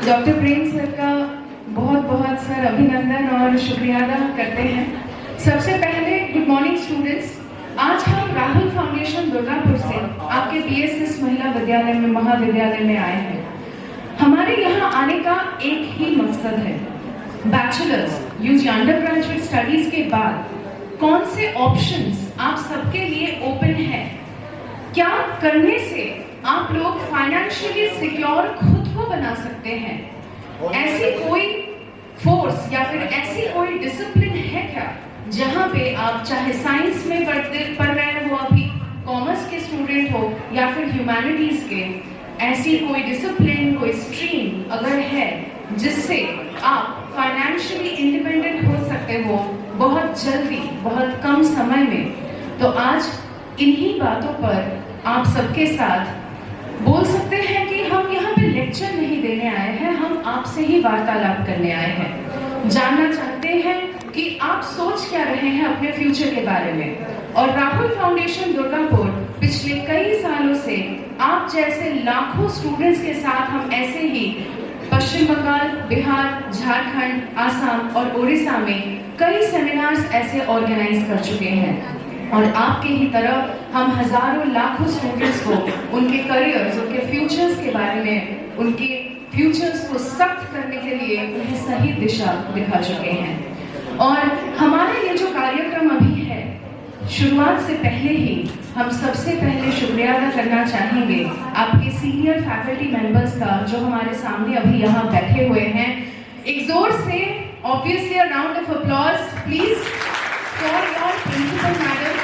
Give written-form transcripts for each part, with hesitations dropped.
Doctor प्रेम sir का बहुत बहुत सर अभिनंदन और शुक्रिया अदा करते हैं। सबसे पहले गुड मॉर्निंग स्टूडेंट्स। आज हम राहुल फाउंडेशन दुर्गापुर से आपके बीएसएस महिला विद्यालय में महाविद्यालय में आए हैं। हमारे यहाँ आने का एक ही मकसद है, bachelors UG under graduate studies के बाद कौन से ऑप्शंस आप सबके लिए ओपन है, क्या करने से आप लोग फाइनेंशियली सिक्योर खुद को बना सकते हैं। ऐसी कोई फोर्स या फिर ऐसी कोई डिसिप्लिन है क्या जहाँ पे आप चाहे साइंस में पढ़ रहे हो, अभी कॉमर्स के स्टूडेंट हो या फिर ह्यूमैनिटीज के, ऐसी कोई डिसिप्लिन कोई स्ट्रीम अगर है जिससे आप फाइनेंशियली इंडिपेंडेंट हो सकते हो बहुत जल्दी बहुत कम समय में, तो आज इन्हीं बातों पर आप सबके साथ बोल सकते हैं कि हम यहाँ पे लेक्चर नहीं देने आए हैं, हम आपसे ही वार्तालाप करने आए हैं। जानना चाहते हैं कि आप सोच क्या रहे हैं अपने फ्यूचर के बारे में। और राहुल फाउंडेशन दुर्गापुर पिछले कई सालों से आप जैसे लाखों स्टूडेंट्स के साथ हम ऐसे ही पश्चिम बंगाल, बिहार, झारखंड, आसाम और उड़ीसा में कई सेमिनार्स ऐसे ऑर्गेनाइज कर चुके हैं। और आपके ही तरह हम हजारों लाखों स्टूडेंट्स को उनके करियर्स, उनके फ्यूचर्स के बारे में, उनके फ्यूचर्स को सख्त करने के लिए उन्हें सही दिशा दिखा चुके हैं। और हमारा ये जो कार्यक्रम अभी है, शुरुआत से पहले ही हम सबसे पहले शुक्रिया अदा करना चाहेंगे आपके सीनियर फैकल्टी मेंबर्स का जो हमारे सामने अभी यहाँ बैठे हुए हैं। एक जोर से obviously a round of applause please for your principal madam.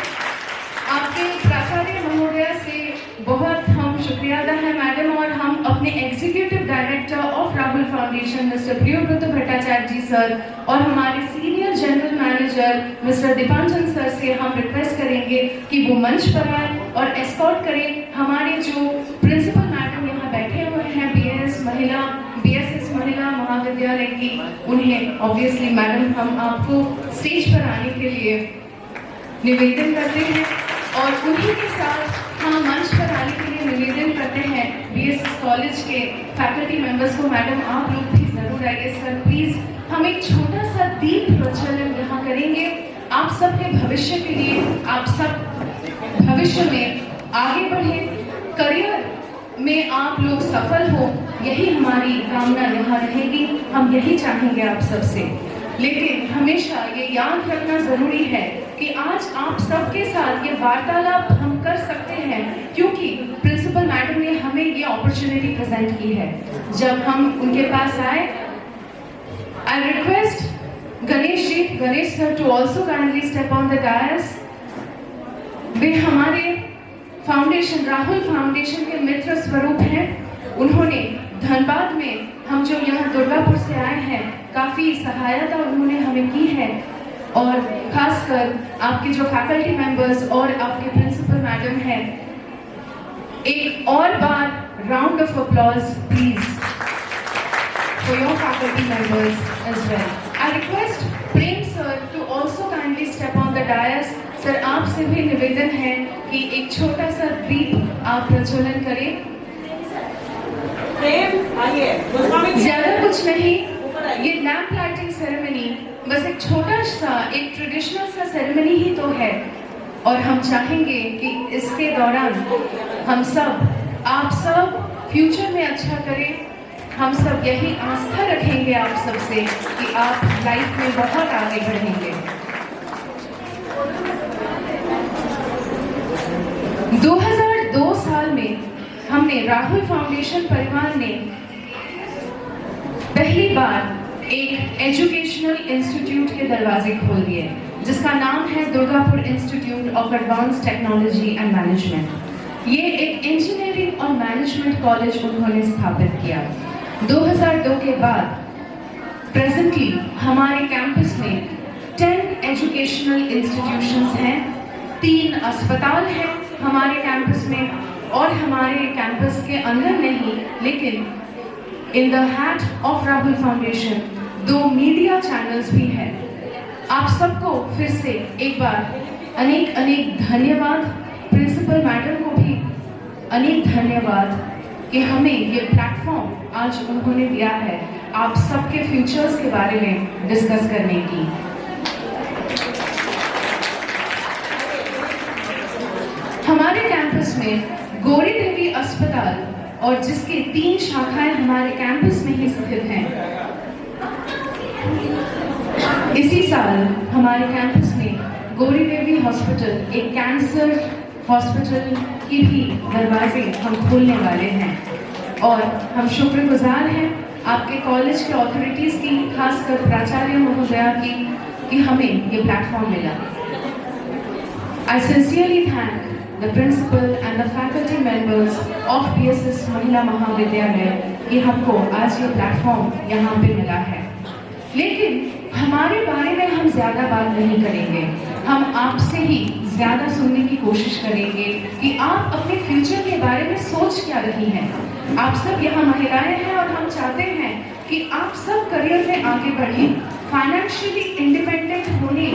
आपके प्राचार्य महोदय से बहुत हम शुक्रिया अदा है मैडम, और हम अपने executive director of Rahul foundation mister Priyovrat Bhattacharya ji sir और हमारे senior general manager mister Dipanjan sir से हम रिक्वेस्ट करेंगे कि वो मंच पर आए और एस्कॉर्ट करें हमारे जो प्रिंसिपल मैडम यहाँ बैठे हुए हैं बीएसएस महिला महाविद्यालय की। उन्हें ऑब्वियसली मैडम हम आपको स्टेज पर आने के लिए निवेदन करते हैं और उन्हीं के साथ हम मंच पर आने के लिए निवेदन करते हैं बीएसएस कॉलेज के फैकल्टी मेंबर्स को। मैडम आप लोग भी जरूर आइए सर प्लीज। हम एक छोटा सा दीप प्रज्वलन यहाँ करेंगे आप सबके भविष्य के लिए, आप सब भविष्य में आगे बढ़े, करियर में आप लोग सफल हो, यही हमारी कामना यहाँ रहेगी। हम यही चाहेंगे आप सबसे। लेकिन हमेशा ये याद रखना जरूरी है कि आज आप सबके साथ ये वार्तालाप हम कर सकते हैं क्योंकि प्रिंसिपल मैडम ने हमें ये अपॉर्चुनिटी प्रेजेंट की है। जब हम उनके पास आए, I request Ganesh sir to also kindly step on the dais. वे हमारे फाउंडेशन राहुल फाउंडेशन के मित्र स्वरूप हैं। उन्होंने धनबाद में हम जो यहाँ दुर्गापुर से आए हैं काफी सहायता उन्होंने हमें की है, और खासकर आपके जो फैकल्टी मेंबर्स और आपके प्रिंसिपल मैडम हैं, एक और बार round of applause please for your faculty members as well. I request Prem sir to also kindly step on the dais. Sir आपसे भी निवेदन है कि एक छोटा सा दीप आप प्रज्वलन करें। ज्यादा कुछ नहीं, ये लैंप लाइटिंग सेरेमनी बस एक छोटा सा एक ट्रेडिशनल सा सेरेमनी ही तो है, और हम चाहेंगे कि इसके दौरान हम सब आप सब फ्यूचर में अच्छा करें। हम सब यही आस्था रखेंगे आप सबसे कि आप लाइफ में बहुत आगे बढ़ेंगे। 2002 साल में हमने राहुल फाउंडेशन परिवार ने पहली बार एक एजुकेशनल इंस्टीट्यूट के दरवाजे खोल दिए जिसका नाम है Durgapur institute of advance technology and management. ये एक इंजीनियरिंग और मैनेजमेंट कॉलेज उन्होंने स्थापित किया। 2002 के बाद प्रेजेंटली हमारे कैंपस में 10 एजुकेशनल इंस्टीट्यूशंस हैं, 3 अस्पताल हैं हमारे कैंपस में, और हमारे कैंपस के अंदर नहीं लेकिन in the hat off Rahul foundation 2 media channels भी हैं। आप सबको फिर से एक बार अनेक धन्यवाद, प्रिंसिपल मैडम को भी अनेक धन्यवाद। कि हमें ये प्लेटफॉर्म आज उन्होंने दिया है आप सबके फ्यूचर्स के बारे में डिस्कस करने की। हमारे कैंपस में गौरी देवी अस्पताल और जिसके 3 शाखाएं हमारे कैंपस में ही स्थित हैं, इसी साल हमारे कैंपस में गौरी देवी हॉस्पिटल, एक कैंसर हॉस्पिटल की भी दरवाजे हम खोलने वाले हैं। और हम शुक्रगुजार हैं आपके कॉलेज के अथॉरिटीज़ की, खासकर प्राचार्य महोदया की, कि हमें ये प्लेटफॉर्म मिला। I sincerely thank the principal and the faculty members of PSS महिला महाविद्यालय कि हमको आज ये प्लेटफॉर्म यहाँ पे मिला है। लेकिन हमारे बारे में हम ज़्यादा बात नहीं करेंगे, हम आपसे ही ज़्यादा सुनने की कोशिश करेंगे कि आप अपने फ्यूचर के बारे में सोच क्या रही हैं। आप सब यहाँ महिलाएं हैं और हम चाहते हैं कि आप सब करियर में आगे बढ़ें। फाइनेंशियली इंडिपेंडेंट होने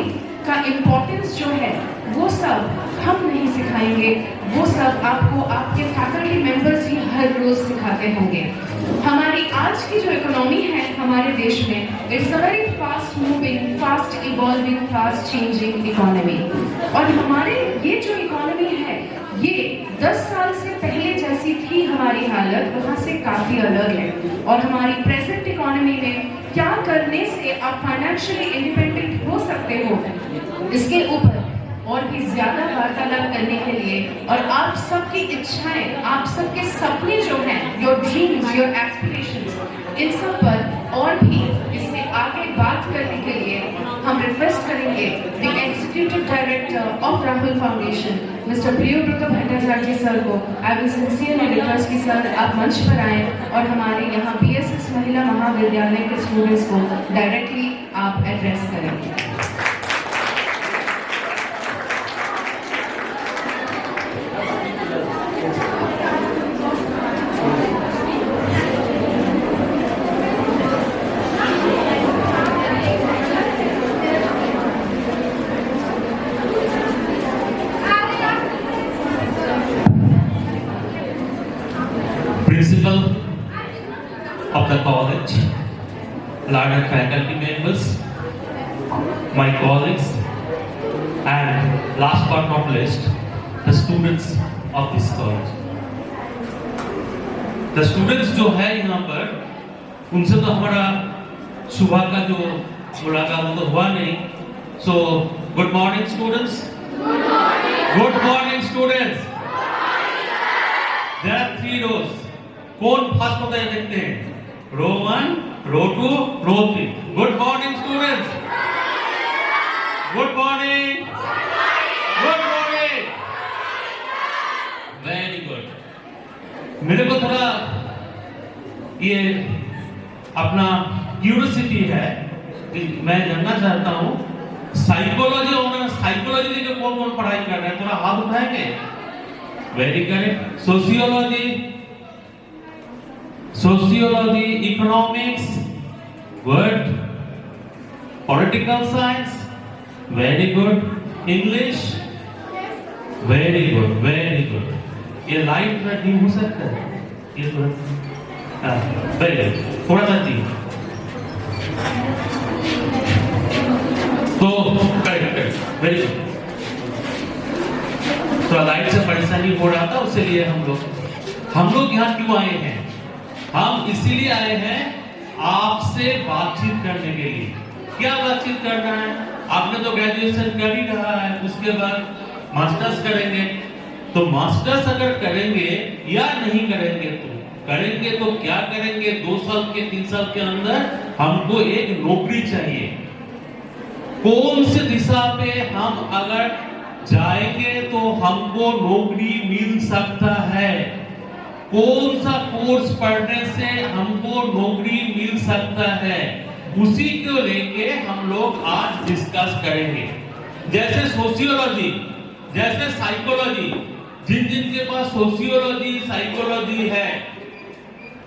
का इम्पोर्टेंस जो है वो सब हम नहीं सिखाएंगे, वो सब आपको आपके फैकल्टी मेंबर्स ही हर रोज सिखाते होंगे। हमारी आज की जो इकोनॉमी है हमारे देश में, it's a very fast moving, fast evolving, fast changing economy. और हमारे ये जो इकोनॉमी है ये 10 साल से पहले जैसी थी हमारी हालत, वहाँ से काफ़ी अलग है। और हमारी प्रेजेंट इकोनॉमी में क्या करने से आप फाइनेंशियली इंडिपेंडेंट हो सकते हो, इसके ऊपर और भी ज्यादा वार्तालाप करने के लिए और आप सबकी इच्छाएं, आप सबके सपने जो हैं, योर ड्रीम्स, योर एस्पिरेशंस, इन सब पर और भी इससे आगे बात करने के लिए हम रिक्वेस्ट करेंगे the executive director of Rahul foundation mister Priyovrat Bhattacharya sir को। आई विल सिंसियरली रिक्वेस्ट कि सर आप मंच पर आएं और हमारे यहाँ PSS महिला महाविद्यालय के स्टूडेंट्स को डायरेक्टली आप एड्रेस करें। Principal of the college, learned faculty members, my colleagues, and last but not least, the students of this college. The students जो है यहाँ पर, उनसे तो हमारा सुबह का जो मुलाकात वो तो हुआ नहीं। So good morning students. Good morning students. There are 3 rows. कौन फर्स्ट होता है देखते हैं? रो 1, रो 2, रो 3। Good morning students. Good morning. Good morning. Very good. मेरे को थोड़ा ये अपना क्यूरियोसिटी है कि मैं जानना चाहता हूँ साइकोलॉजी ऑनर्स, साइकोलॉजी के कौन कौन पढ़ाई कर रहे हैं? थोड़ा हाथ उठाएंगे। Very correct. Sociology, sociology, economics, word, political science, very good. English, very good, very good. ये लाइट नहीं हो सकता है, ये थोड़ा वेरी गुड, थोड़ा सा जी तो करेक्ट, वेरी गुड। थोड़ा लाइट से परेशानी हो रहा था, उससे लिए हम लोग यहाँ क्यों आए हैं? हम इसीलिए आए हैं आपसे बातचीत करने के लिए। क्या बातचीत करना है? आपने तो ग्रेजुएशन कर ही रहा है, उसके बाद मास्टर्स करेंगे। तो मास्टर्स अगर करेंगे या नहीं करेंगे तो क्या करेंगे? 2 साल के 3 साल के अंदर हमको एक नौकरी चाहिए। कौन से दिशा पे हम अगर जाएंगे तो हमको नौकरी मिल सकता है? कौन सा कोर्स पढ़ने से हमको नौकरी मिल सकता है? उसी को लेके हम लोग आज डिस्कस करेंगे। जैसे सोशियोलॉजी, जैसे साइकोलॉजी, जिनके पास सोशियोलॉजी, साइकोलॉजी है,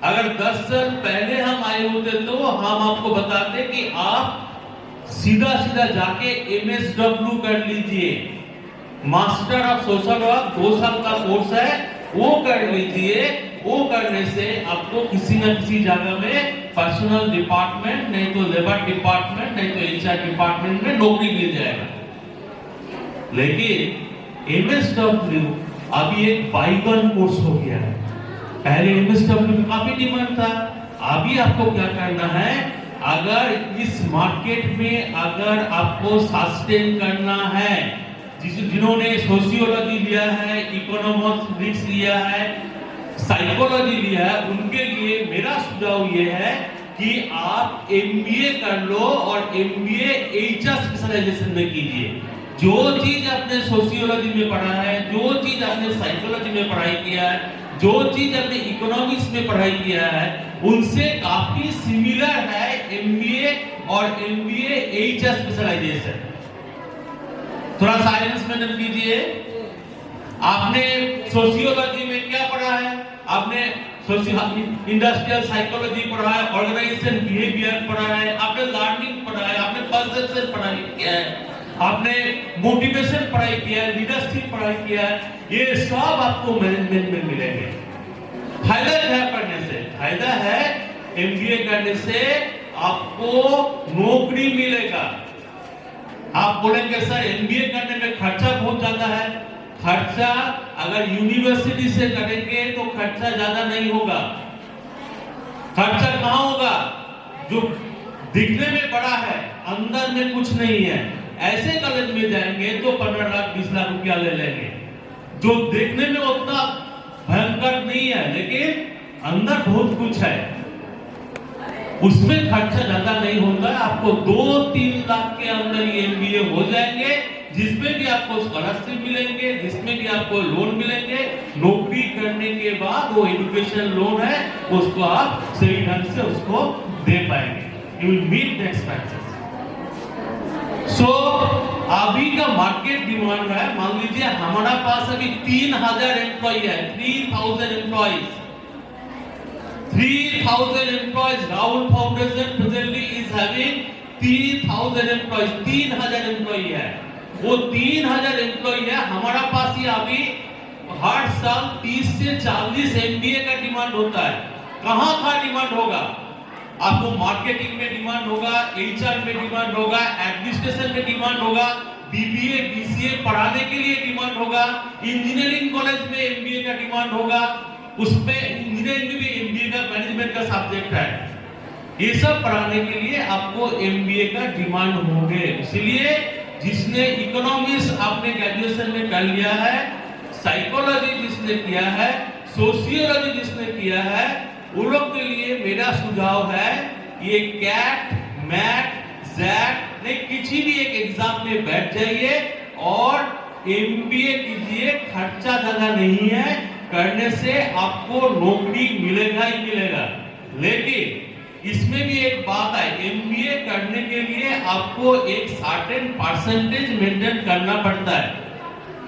अगर 10 साल पहले हम आए होते तो हम आपको बताते कि आप सीधा जाके MSW कर लीजिए, मास्टर ऑफ सोशल वर्क 2 साल का कोर्स है, वो कर लीजिए। वो करने से आपको किसी न किसी जगह में पर्सनल डिपार्टमेंट, नहीं तो लेबर डिपार्टमेंट, नहीं तो एचआर डिपार्टमेंट में नौकरी मिल जाएगा। लेकिन एमएसडब्ल्यू अभी एक बाइगन कोर्स हो गया है। पहले एमएसडब्ल्यू में काफी डिमांड था। अभी आपको क्या करना है, अगर इस मार्केट में अगर आपको सस्टेन करना है, जिन्होंने सोशियोलॉजी लिया है, इकोनॉमिक्स लिया है, साइकोलॉजी लिया है, उनके लिए मेरा सुझाव ये है कि आप एमबीए कर लो और एमबीए एचआर स्पेशलाइजेशन में कीजिए। जो चीज आपने सोशियोलॉजी में पढ़ा है, जो चीज आपने साइकोलॉजी में पढ़ाई किया है, जो चीज आपने इकोनॉमिक्स में पढ़ाई किया है, उनसे काफी सिमिलर है एमबीए और एमबीए एचआर स्पेशलाइजेशन। थोड़ा साइलेंस मेंटेन कीजिए। आपने सोशियोलॉजी में क्या पढ़ा है? आपने इंडस्ट्रियल साइकोलॉजी पढ़ा है, ऑर्गेनाइजेशन बिहेवियर पढ़ा है, आपने लर्निंग पढ़ा है, आपने परसेप्शन पढ़ाई किया है, आपने मोटिवेशन पढ़ाई किया है, लीडरशिप पढ़ाई किया है। ये सब आपको मैनेजमेंट में मिलेंगे। फायदा क्या पढ़ने से? फायदा है एमबीए करने से आपको नौकरी मिलेगा। आप बोलेंगे सर एमबीए करने में खर्चा बहुत ज्यादा है। खर्चा अगर यूनिवर्सिटी से करेंगे तो खर्चा ज्यादा नहीं होगा। खर्चा कहाँ होगा? जो दिखने में बड़ा है, अंदर में कुछ नहीं है। ऐसे कॉलेज में जाएंगे तो 15 लाख 20 लाख रुपया ले लेंगे, जो देखने में उतना भयंकर नहीं है, लेकिन अंदर बहुत कुछ है। उसमें खर्चा ज्यादा नहीं होगा। आपको 2-3 लाख के अंदर ये एमबीए हो जाएंगे, जिसमें भी आपको स्कॉलरशिप मिलेंगे, जिसमें भी आपको लोन मिलेंगे। नौकरी करने के बाद वो एजुकेशन लोन है, उसको आप सही ढंग से उसको दे पाएंगे। You will meet the expenses. So अभी का मार्केट डिमांड है, मान लीजिए हमारा पास अभी 3000 एम्प्लॉय है, 3000 employees, 3000 employees. Rahul foundation presently is having 3000 employees, 3000 employ है। वो 3000 एम्प्लॉय है। हमारा पास ही अभी हर साल 30 से 40 एमबीए का डिमांड होता है। कहां का डिमांड होगा? आपको मार्केटिंग में डिमांड होगा, एचआर में डिमांड होगा, एडमिनिस्ट्रेशन में डिमांड होगा, बीबीए बीसीए पढ़ाने के लिए डिमांड होगा, इंजीनियरिंग कॉलेज में एमबीए का डिमांड होगा। उसमें इंजीनियरिंग में भी एमबीए का मैनेजमेंट का सब्जेक्ट है। ये सब पढ़ाने के लिए आपको एमबीए का डिमांड होंगे। इसलिए जिसने इकोनॉमिक्स आपने ग्रेजुएशन में कर लिया है, साइकोलॉजी जिसने किया है, सोशियोलॉजी जिसने किया है, उन लोग के लिए मेरा सुझाव है ये कैट, मैट, जैट नहीं, किसी भी एक एग्जाम में बैठ जाइए और एमबीए कीजिए। खर्चा ज्यादा नहीं है, करने से आपको नौकरी मिलेगा ही मिलेगा। लेकिन इसमें भी एक बात है, एमबीए करने के लिए आपको एक सर्टेन परसेंटेज मेंटेन करना पड़ता है।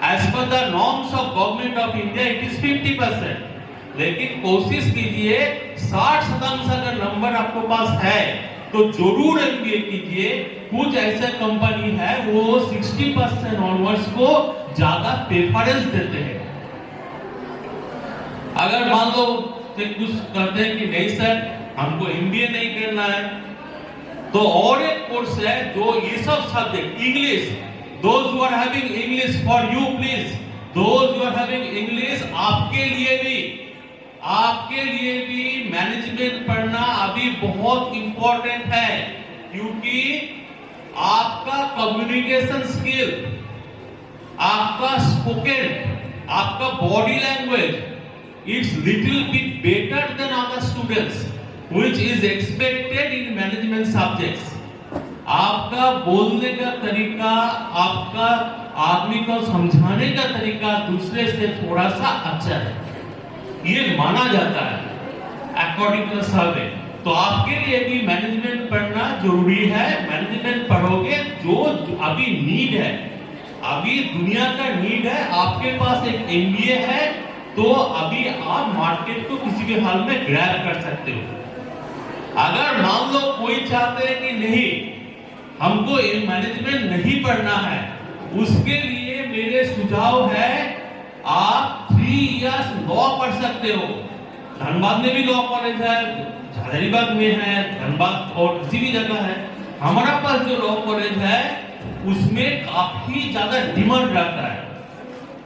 As per the norms of government of India it is 50%। लेकिन कोशिश कीजिए 60% अगर नंबर आपके पास है तो जरूर एमबीए कीजिए। कुछ ऐसे कंपनी है वो 60% ऑनवर्ड्स को ज्यादा प्रेफरेंस देते हैं। अगर मान लो कुछ कहते हैं कि नहीं सर हमको एमबीए नहीं करना है, तो और एक कोर्स है जो ये सब subject English, those who are having English for you please, those who are having English आपके लिए भी मैनेजमेंट पढ़ना अभी बहुत इंपॉर्टेंट है। क्योंकि आपका कम्युनिकेशन स्किल, आपका स्पोकन, आपका body language it's little bit better than other students which is expected in management subjects. आपका बोलने का तरीका, आपका आदमी को समझाने का तरीका दूसरे से थोड़ा सा अच्छा है, ये माना जाता है अकॉर्डिंग टू सर्वे। तो आपके लिए भी मैनेजमेंट पढ़ना जरूरी है। मैनेजमेंट पढ़ोगे जो अभी नीड है, अभी दुनिया का नीड है। आपके पास एक एमबीए है तो अभी आप मार्केट को किसी भी हाल में ग्रैब कर सकते हो। अगर मान लो कोई चाहते हैं कि नहीं हमको मैनेजमेंट नहीं पढ़ना है, उसके लिए मेरे सुझाव है आप 3 इयर्स लॉ पढ़ सकते हो। धनबाद में भी लॉ कॉलेज है, हजारीबाग में है, धनबाद और किसी भी जगह है। हमारा पास जो लॉ कॉलेज है उसमें काफी ज्यादा डिमांड रहता है।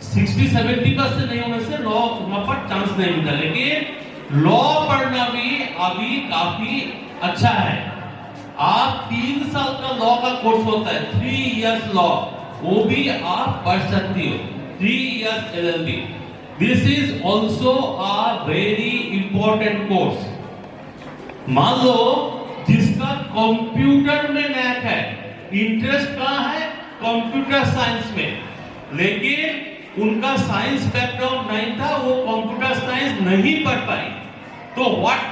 60-70% नहीं होने से लॉ वहां पर चांस नहीं मिलता, लेकिन लॉ पढ़ना भी अभी काफी अच्छा है। आप 3 साल का लॉ का कोर्स होता है, 3 इयर्स लॉ, वो भी आप पढ़ सकती हो। 3 years LLB, this is also a very important course. मान लो जिसका कंप्यूटर में नैक है, इंटरेस्ट कहां है, कंप्यूटर साइंस में, लेकिन उनका साइंस बैकग्राउंड नहीं था, वो कंप्यूटर साइंस नहीं पढ़ पाई, तो what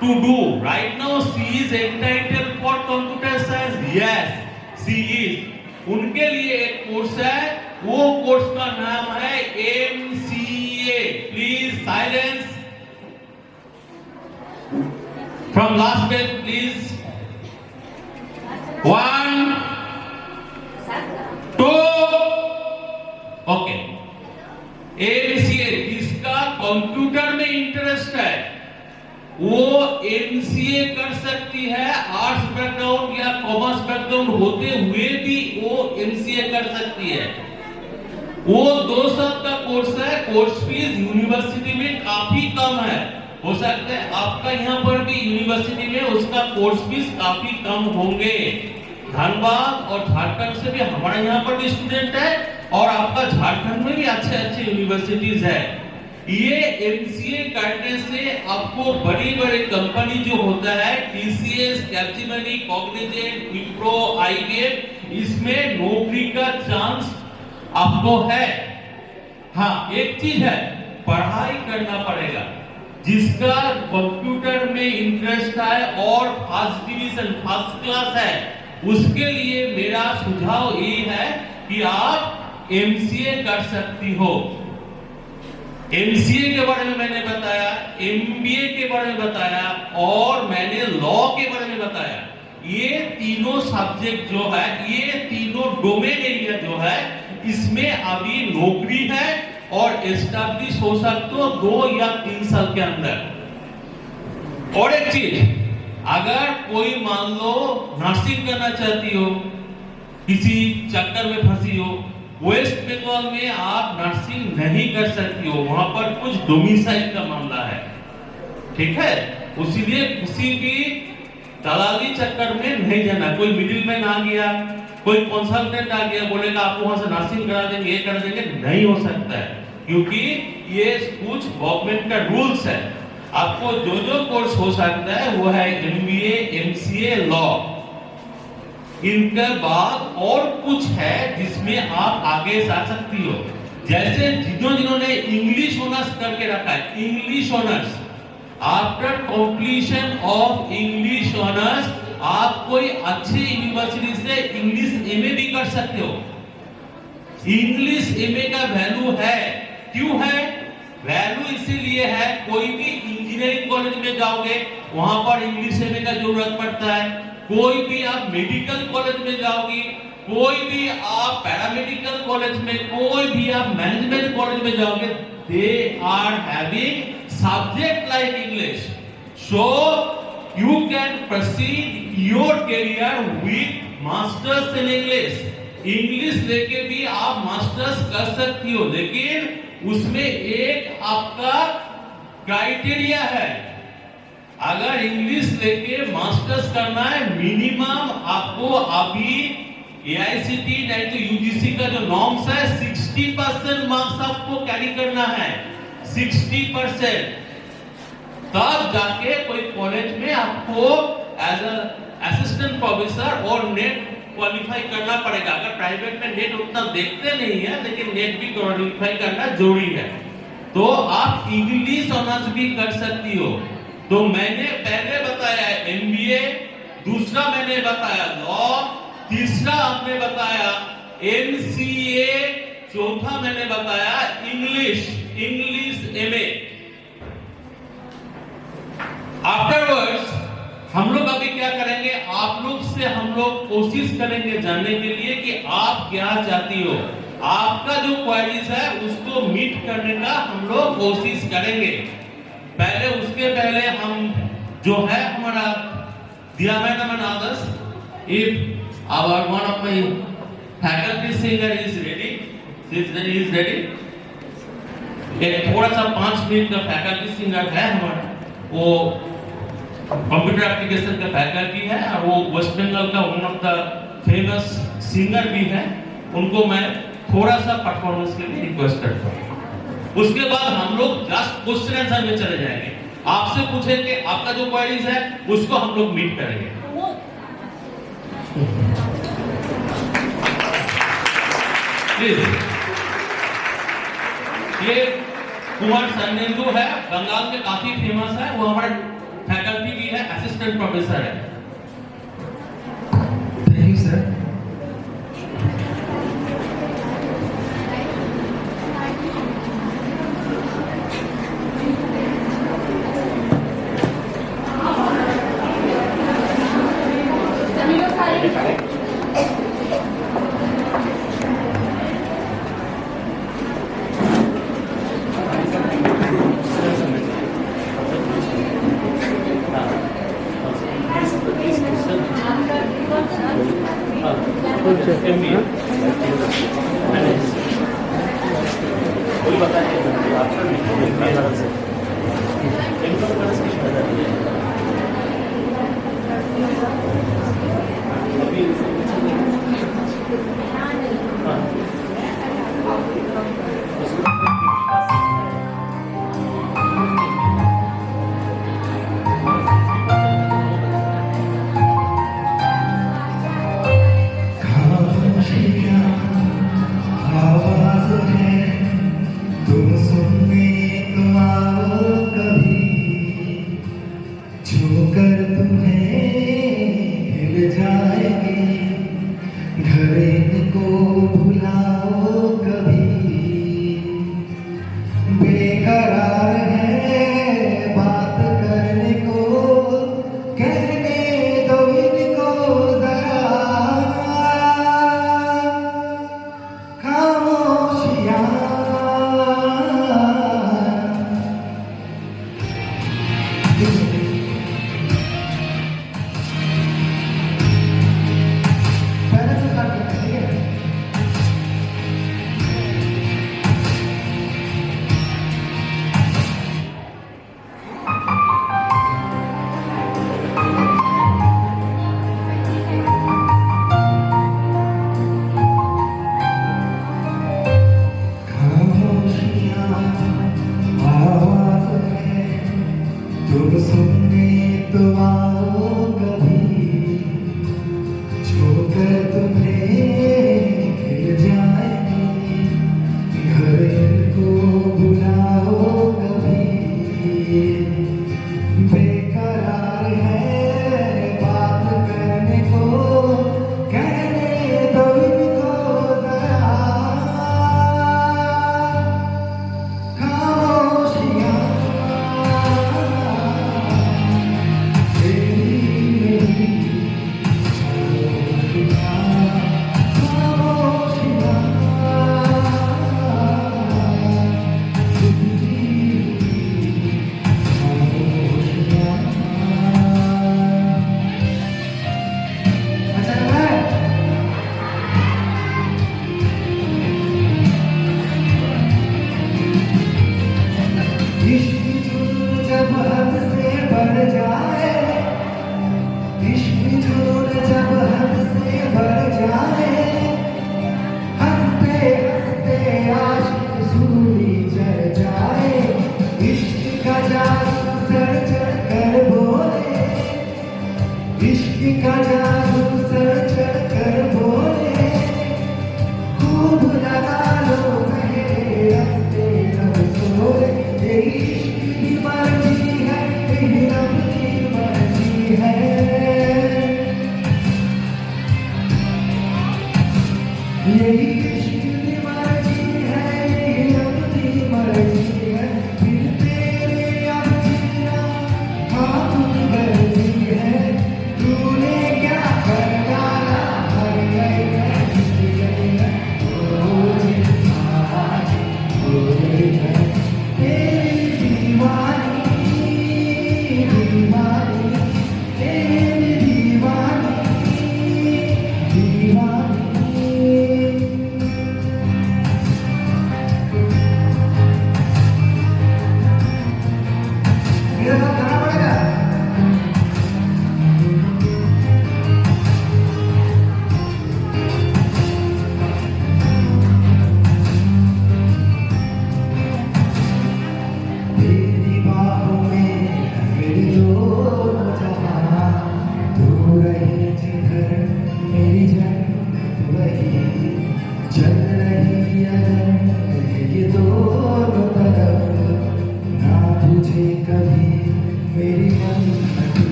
to do right now? She is entitled for computer science, yes she is. उनके लिए एक कोर्स है, वो कोर्स का नाम है MCA। Please silence from last bench please. 1 2 okay. MCA जिसका कंप्यूटर में इंटरेस्ट है वो MCA कर सकती है। आर्ट्स बैकग्राउंड या कॉमर्स बैकग्राउंड होते हुए भी वो MCA कर सकती है। वो 2 साल का कोर्स है। कोर्स फीस यूनिवर्सिटी में काफी कम है, हो सकता है आपका यहाँ पर भी यूनिवर्सिटी में उसका कोर्स फीस काफी कम होंगे। धनबाद और झारखंड से भी हमारे यहाँ पर भी स्टूडेंट है और आपका झारखंड में भी अच्छे अच्छे यूनिवर्सिटीज है। ये MCA करने से आपको बड़ी बड़ी कंपनी जो होता है TCS, कैप्जेमिनी, कॉग्निजेंट, विप्रो, IBM, इसमें नौकरी का चांस आपको है। हाँ, एक चीज है, पढ़ाई करना पड़ेगा। जिसका कंप्यूटर में इंटरेस्ट है और फर्स्ट डिवीजन फर्स्ट क्लास है, उसके लिए मेरा सुझाव ये है कि आप MCA कर सकती हो। MCA के बारे में मैंने बताया, MBA के बारे में बताया और मैंने लॉ के बारे में बताया। ये तीनों सब्जेक्ट जो है, ये तीनों डोमेन एरिया जो है, इसमें अभी नौकरी है और एस्टैब्लिश हो सकते हो 2 या 3 साल के अंदर। और एक चीज, अगर कोई मान लो नर्सिंग करना चाहती हो, किसी चक्कर में फंसी हो, वेस्ट बंगाल में आप नर्सिंग नहीं कर सकती हो, वहां पर कुछ डोमिसाइल का मामला है, ठीक है? इसीलिए किसी भी दलाली चक्कर में नहीं जाना। कोई मिडिलमैन आ गया, कोई कंसल्टेंट आ गया, बोलेगा आपको वहां से नर्सिंग करा देंगे, ये कर देंगे, नहीं हो सकता है, क्योंकि ये कुछ गवर्नमेंट का रूल्स है। आपको जो जो कोर्स हो सकता है वो है MBA, MCA, लॉ। इनके बाद और कुछ है जिसमें आप आगे जा सकती हो। जैसे जिन्होंने इंग्लिश ऑनर्स करके रखा है, English honours, after completion of English honours आप कोई अच्छी यूनिवर्सिटी से इंग्लिश MA भी कर सकते हो। इंग्लिश MA का वैल्यू है, क्यों है? वैल्यू इसीलिए है, कोई भी इंजीनियरिंग कॉलेज में जाओगे वहां पर इंग्लिश MA का जरूरत पड़ता है। कोई भी आप मेडिकल कॉलेज में जाओगी, कोई भी आप पैरामेडिकल कॉलेज में, कोई भी आप मैनेजमेंट कॉलेज में जाओगे, they are having subject like English, so you can proceed your career with masters in English। English लेके भी आप मास्टर्स कर सकती हो, लेकिन उसमें एक आपका क्राइटेरिया है। अगर इंग्लिश लेके मास्टर्स करना है, मिनिमम आपको अभी AICTE नहीं तो UGC का जो नॉर्म्स है 60% मार्क्स आपको कैरी करना है, 60%। तब जाके कोई कॉलेज में आपको एज असिस्टेंट प्रोफेसर और नेट क्वालिफाई करना पड़ेगा। अगर प्राइवेट में नेट उतना देखते नहीं है, लेकिन नेट भी क्वालिफाई करना जरूरी है। तो आप इंग्लिश ऑनर्स भी कर सकती हो। तो मैंने पहले बताया MBA, दूसरा मैंने बताया लॉ, तीसरा आपने बताया MCA, चौथा मैंने बताया इंग्लिश MA। आफ्टरवर्ड्स हम लोग अभी क्या करेंगे, आप लोग से हम लोग कोशिश करेंगे जानने के लिए कि आप क्या चाहती हो। आपका जो क्वेरीज है उसको मीट करने का हम लोग कोशिश करेंगे। उसके पहले हम जो है हमारा दिया madam and others, if our one of my faculty singer is ready, he is ready, एक थोड़ा सा 5 मिनट का फैकल्टी सिंगर है हमारा, वो कंप्यूटर एप्लीकेशन का फैकल्टी है और वो वेस्ट बंगाल का one of the famous singer भी है। उनको मैं थोड़ा सा परफॉर्मेंस के लिए रिक्वेस्ट करता हूँ। उसके बाद हम लोग जस्ट क्वेश्चन आंसर में चले जाएंगे। आपसे पूछेंगे, आपका जो क्वेरीज है उसको हम लोग मीट करेंगे। प्लीज, ये कुमार सन्नेंदु है, बंगाल के काफी फेमस है, वो हमारा फैकल्टी भी है, असिस्टेंट प्रोफेसर है। Thank you sir.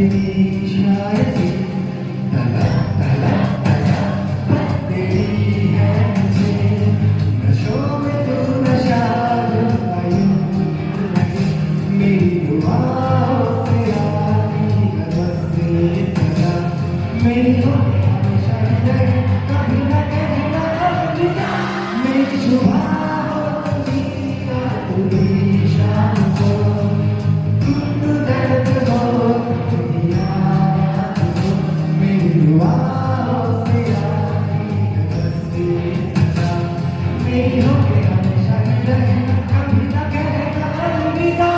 तेरी शायरी तलब तलब तलब बस तेरी है मुझे नशों में तू नशा यूं लगी मेरी दुआओं से आती है बस तेरी सजा मेरी हमेशा रहे कभी न कहना अलविदा मेरी सुबह होती और पूरी शाम को तुम दर्द हो मेरी याद हो मेरी दुआओं से आती है बस तेरी सजा मेरी हमेशा रहे कभी न कहना अलविदा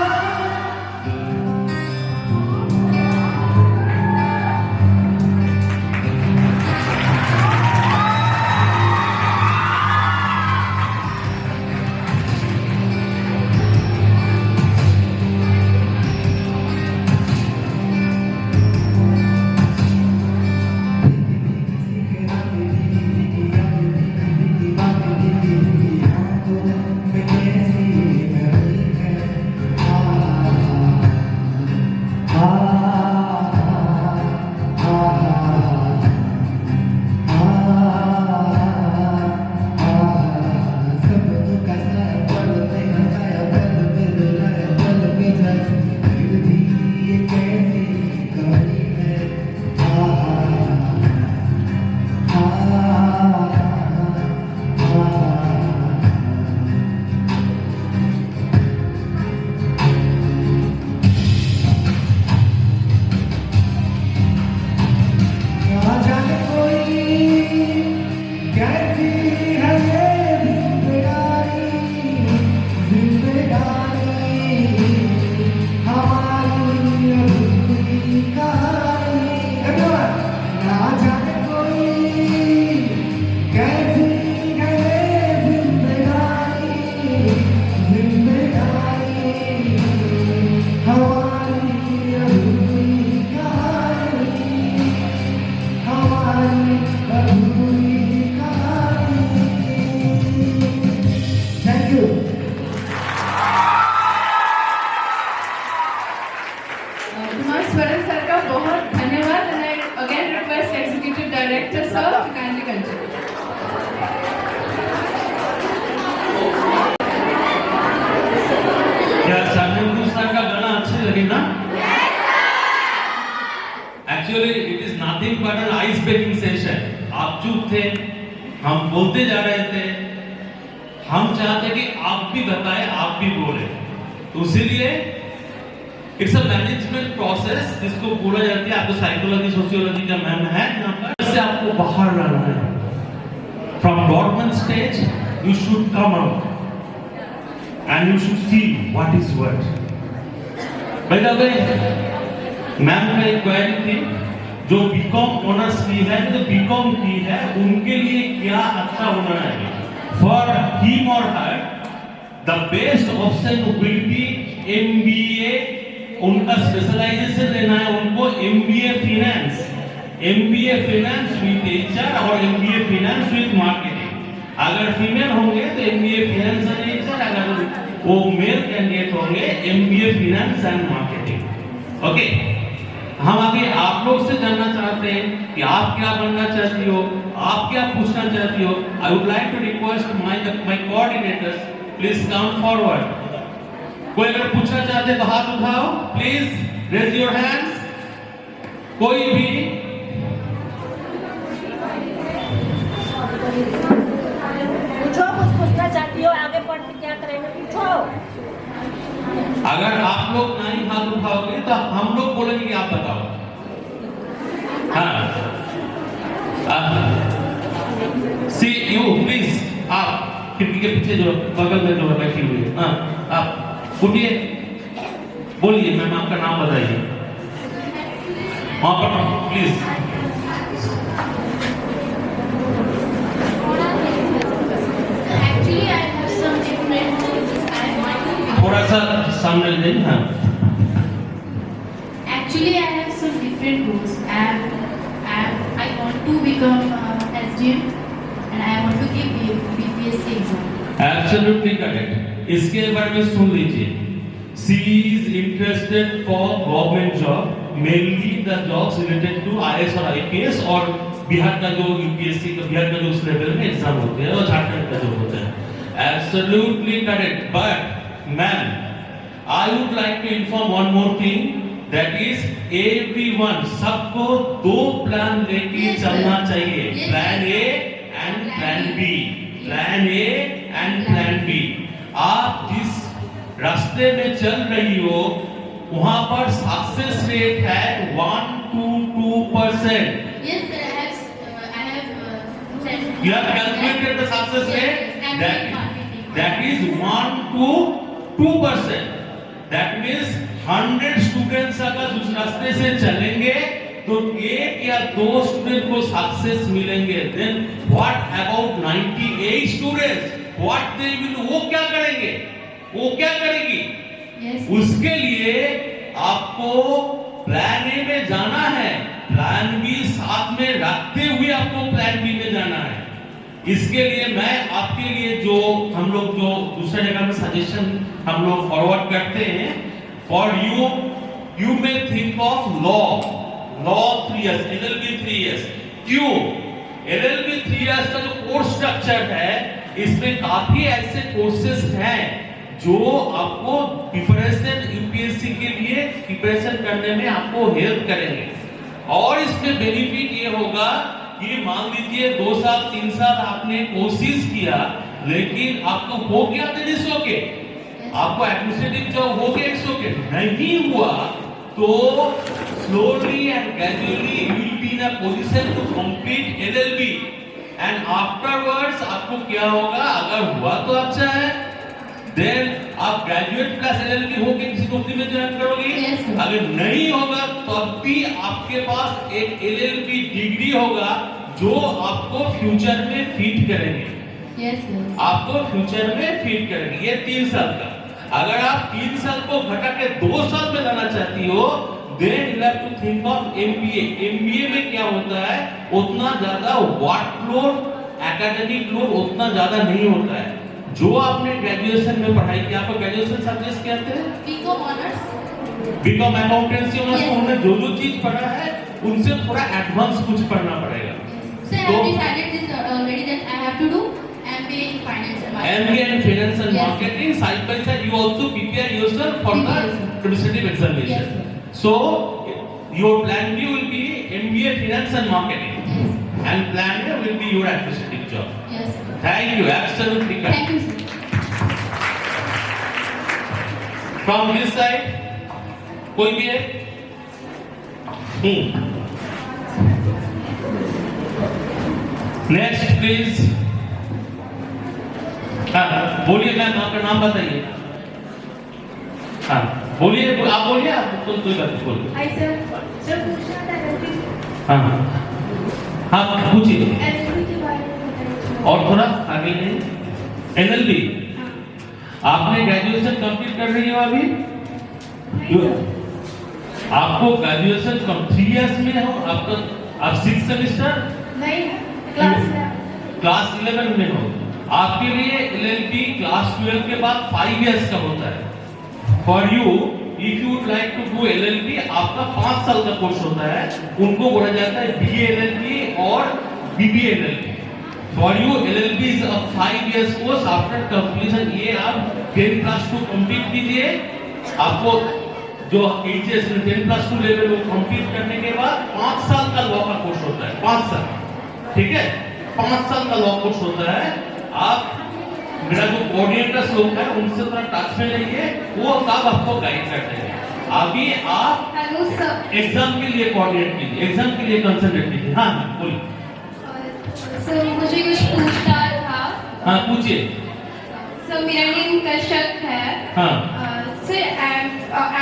कुमार स्वरन सर का बहुत धन्यवाद and I again request Executive Director sir to kindly continue. क्या शाहरुख सर का गाना अच्छे लगे ना? Actually it is nothing but an ice breaking session. आप चुप थे, हम बोलते जा रहे थे, हम चाहते कि आप भी बताएं, आप भी बोले, तो इसीलिए इट्स अ मैनेजमेंट प्रोसेस जिसको बोला जाता है। आपको साइकोलॉजी सोशियोलॉजी का मैम है यहाँ पर, इससे आपको बाहर लाना है। From dormant stage you should come out and you should see what is what. By the way ma'am का एक क्वेरी थी, जो बीकॉम ऑनर्स की है, जो बीकॉम की है, उनके लिए क्या अच्छा होना है? फॉर हिम और हर the best option will be MBA. उनका स्पेशलाइजेशन लेना है उनको एमबीए फाइनेंस विद एचआर और एमबीए फाइनेंस विद मार्केटिंग। अगर फीमेल होंगे तो एमबीए फाइनेंस एंड एचआर, अगर वो मेल कैंडिडेट होंगे MBA finance and marketing. Okay, हम अभी आप लोग से जानना चाहते हैं कि आप क्या बनना चाहती हो, आप क्या पूछना चाहती हो। I would like to request my coordinators, please come forward. कोई अगर पूछना चाहते तो हाथ उठाओ, प्लीज रेज योर हैंड्स। कोई भी पूछो, कुछ पूछना चाहती हो, आगे बढ़ के क्या करेंगे पूछो। अगर आप लोग नहीं हाथ उठाओगे तो हम लोग बोलेंगे कि आप बताओ। हाँ, सी यू प्लीज, आप खिड़की के पीछे जो बगल में जो बैठी हुई है, हाँ आप उठिए, बोलिए, मैम आपका नाम बताइए वहां पर प्लीज। थोड़ा सा सामने ले जाइए। हाँ, Actually, I have some different goals. I want to become SDM and I want to give BPSC exam. Absolutely correct. इसके बारे में सुन लीजिए, she is interested for government job, mainly the jobs related to IAS और IPS और बिहार का जो UPSC का बिहार का जो उस लेवल में एग्जाम होते हैं और झारखंड का जो होता है. Absolutely correct. But ma'am, I would like to inform one more thing. That is everyone सबको दो प्लान लेके चलना चाहिए. Plan A and plan B. Plan A and plan B. आप जिस रास्ते में चल रही हो वहां पर सक्सेस रेट है 1 to 2%. Yes, sir. I have You have calculated the success rate. That is 1 to 2%. That means 100 students अगर उस रास्ते से चलेंगे तो एक या दो स्टूडेंट को सक्सेस मिलेंगे. Then what about 98 students? What they will, वो क्या करेंगे? वो क्या करेगी? Yes. उसके लिए आपको प्लान ए में जाना है, प्लान बी साथ में रखते हुए आपको प्लान बी में जाना है. इसके लिए मैं आपके लिए जो हम लोग जो दूसरे जगह में सजेशन हम लोग फॉरवर्ड करते हैं, for you may think of law 3 years, LLB 3 years. क्यों? LLB 3 इयर्स का जो कोर्स स्ट्रक्चर है इसमें काफी ऐसे कोर्सेज हैं जो आपको प्रिपरेशन यूपीएससी के लिए प्रिपरेशन करने में आपको हेल्प करेंगे. और इसमें बेनिफिट ये होगा कि मान लीजिए 2 साल 3 साल आपने कोशिश किया लेकिन आपको हो गया तो इट्स ओके, आपको एडमिनिस्ट्रेटिव जॉब हो गया इट्स ओके. नहीं हुआ तो slowly and gradually you will be in a position to complete LLB and afterwards आपको क्या होगा, अगर हुआ तो अच्छा है, देन आप ग्रेजुएट प्लस LLB होके किसी कंपनी में ज्वाइन करोगे. Yes, sir. अगर नहीं होगा तब भी आपके पास एक LLB डिग्री होगा जो आपको फ्यूचर में फिट करेंगे. Yes, sir. आपको फ्यूचर में फिट करेंगे. ये 3 साल का. अगर आप 3 साल को घटा के 2 साल में लाना चाहती हो, then you have to think of MBA. MBA में क्या होता है, उतना ज्यादा वर्कलोड, एकेडमिक लोड उतना ज्यादा नहीं होता है. जो आपने ग्रेजुएशन में पढ़ाई की, आपको ग्रेजुएशन सब्जेक्ट क्या थे? BCom honors. BCom accountancy honours Yes. उन्होंने जो चीज पढ़ा है उनसे थोड़ा एडवांस कुछ पढ़ना पड़ेगा. Sir, I have decided this already that I have to do MBA in finance and marketing. MBA in finance and Yes. marketing, side by side you also prepare yourself for the Yes, sir. administrative examination. Yes, So your plan B will be MBA finance and marketing, Yes. and plan A will be your administrative job. Yes, sir. Thank you, absolutely correct. Thank you, sir. From this side, कोई भी है? Next please. हाँ बोलिए ma'am, आपका नाम बताइए. हाँ बोलिए, आप बोलिए, आप कोई बात नहीं बोलिए. हाय सर, सर पूछना था LLB हाँ हाँ पूछिए के बारे में बताइए. और थोड़ा आगे नहीं. LLB आपने ग्रेजुएशन कंप्लीट कर रही हो अभी? आपको ग्रेजुएशन 3 इयर्स में हो, आपका आप 6th सेमेस्टर नहीं, क्लास 11 में हो. आपके लिए LLB क्लास 12 के बाद 5 इयर्स का होता है. For you if you would like to do LLB, आपका 5 साल का कोर्स होता है. उनको बोला जाता है BA LLB और BBA LLB. For you LLB is a 5 years course. After completion ये आप 10 प्लस 2 कंप्लीट कीजिए. आपको जो एचएस 10 प्लस 2 लेवल को कंप्लीट करने के बाद 5 साल का लॉ का कोर्स होता है. 5 साल, ठीक है, 5 साल का लॉ कोर्स होता है. आप मेरा जो कोऑर्डिनेटर्स लोग हैं उनसे थोड़ा टच में रहिए, वो सब आपको गाइड करते हैं. अभी आप हेलो सर. एग्जाम के लिए कोऑर्डिनेट कीजिए, एग्जाम के लिए कंसंट्रेट कीजिए. हाँ बोलिए. सर मुझे कुछ पूछना था. हाँ पूछिए. सर मेरा नेम कश्यप है. हाँ सर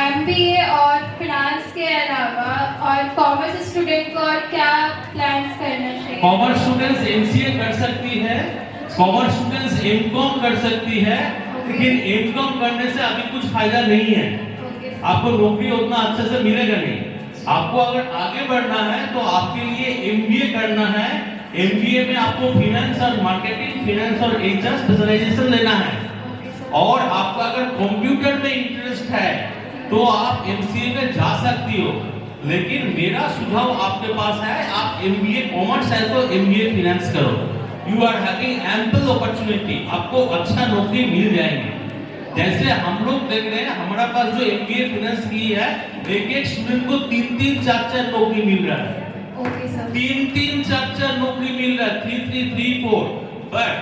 MBA और फिनांस के अलावा और कॉमर्स स्टूडेंट को और क्या प्लान्स करना चाहिए? कॉमर्स स्टूडेंट्स MCA कर सकती है, कॉमर्स स्टूडेंट्स MCOM कर सकती है. लेकिन MCOM करने से अभी कुछ फायदा नहीं है. आपको नौकरी उतना अच्छे से मिलेगा नहीं. आपको अगर आगे बढ़ना है तो आपके लिए MBA करना है. MBA में आपको फाइनेंस और मार्केटिंग, फाइनेंस और HR स्पेशलाइजेशन लेना है. और आपका अगर कंप्यूटर में इंटरेस्ट है तो आप एमसीए में जा सकती हो, लेकिन मेरा सुझाव आपके पास है, आप एमबीए कॉमर्स है तो एमबीए फाइनेंस करो। You are having ample opportunity, आपको अच्छा नौकरी मिल जाएगी। जैसे हम लोग देख रहे हैं, हमारा पास जो एमबीए फाइनेंस की है, एक स्टूडेंट को 3-3, 4-4 नौकरी मिल रहा है। Okay sir. 3-3, 4-4 नौकरी मिल रहा है, 3-3, 3-4। But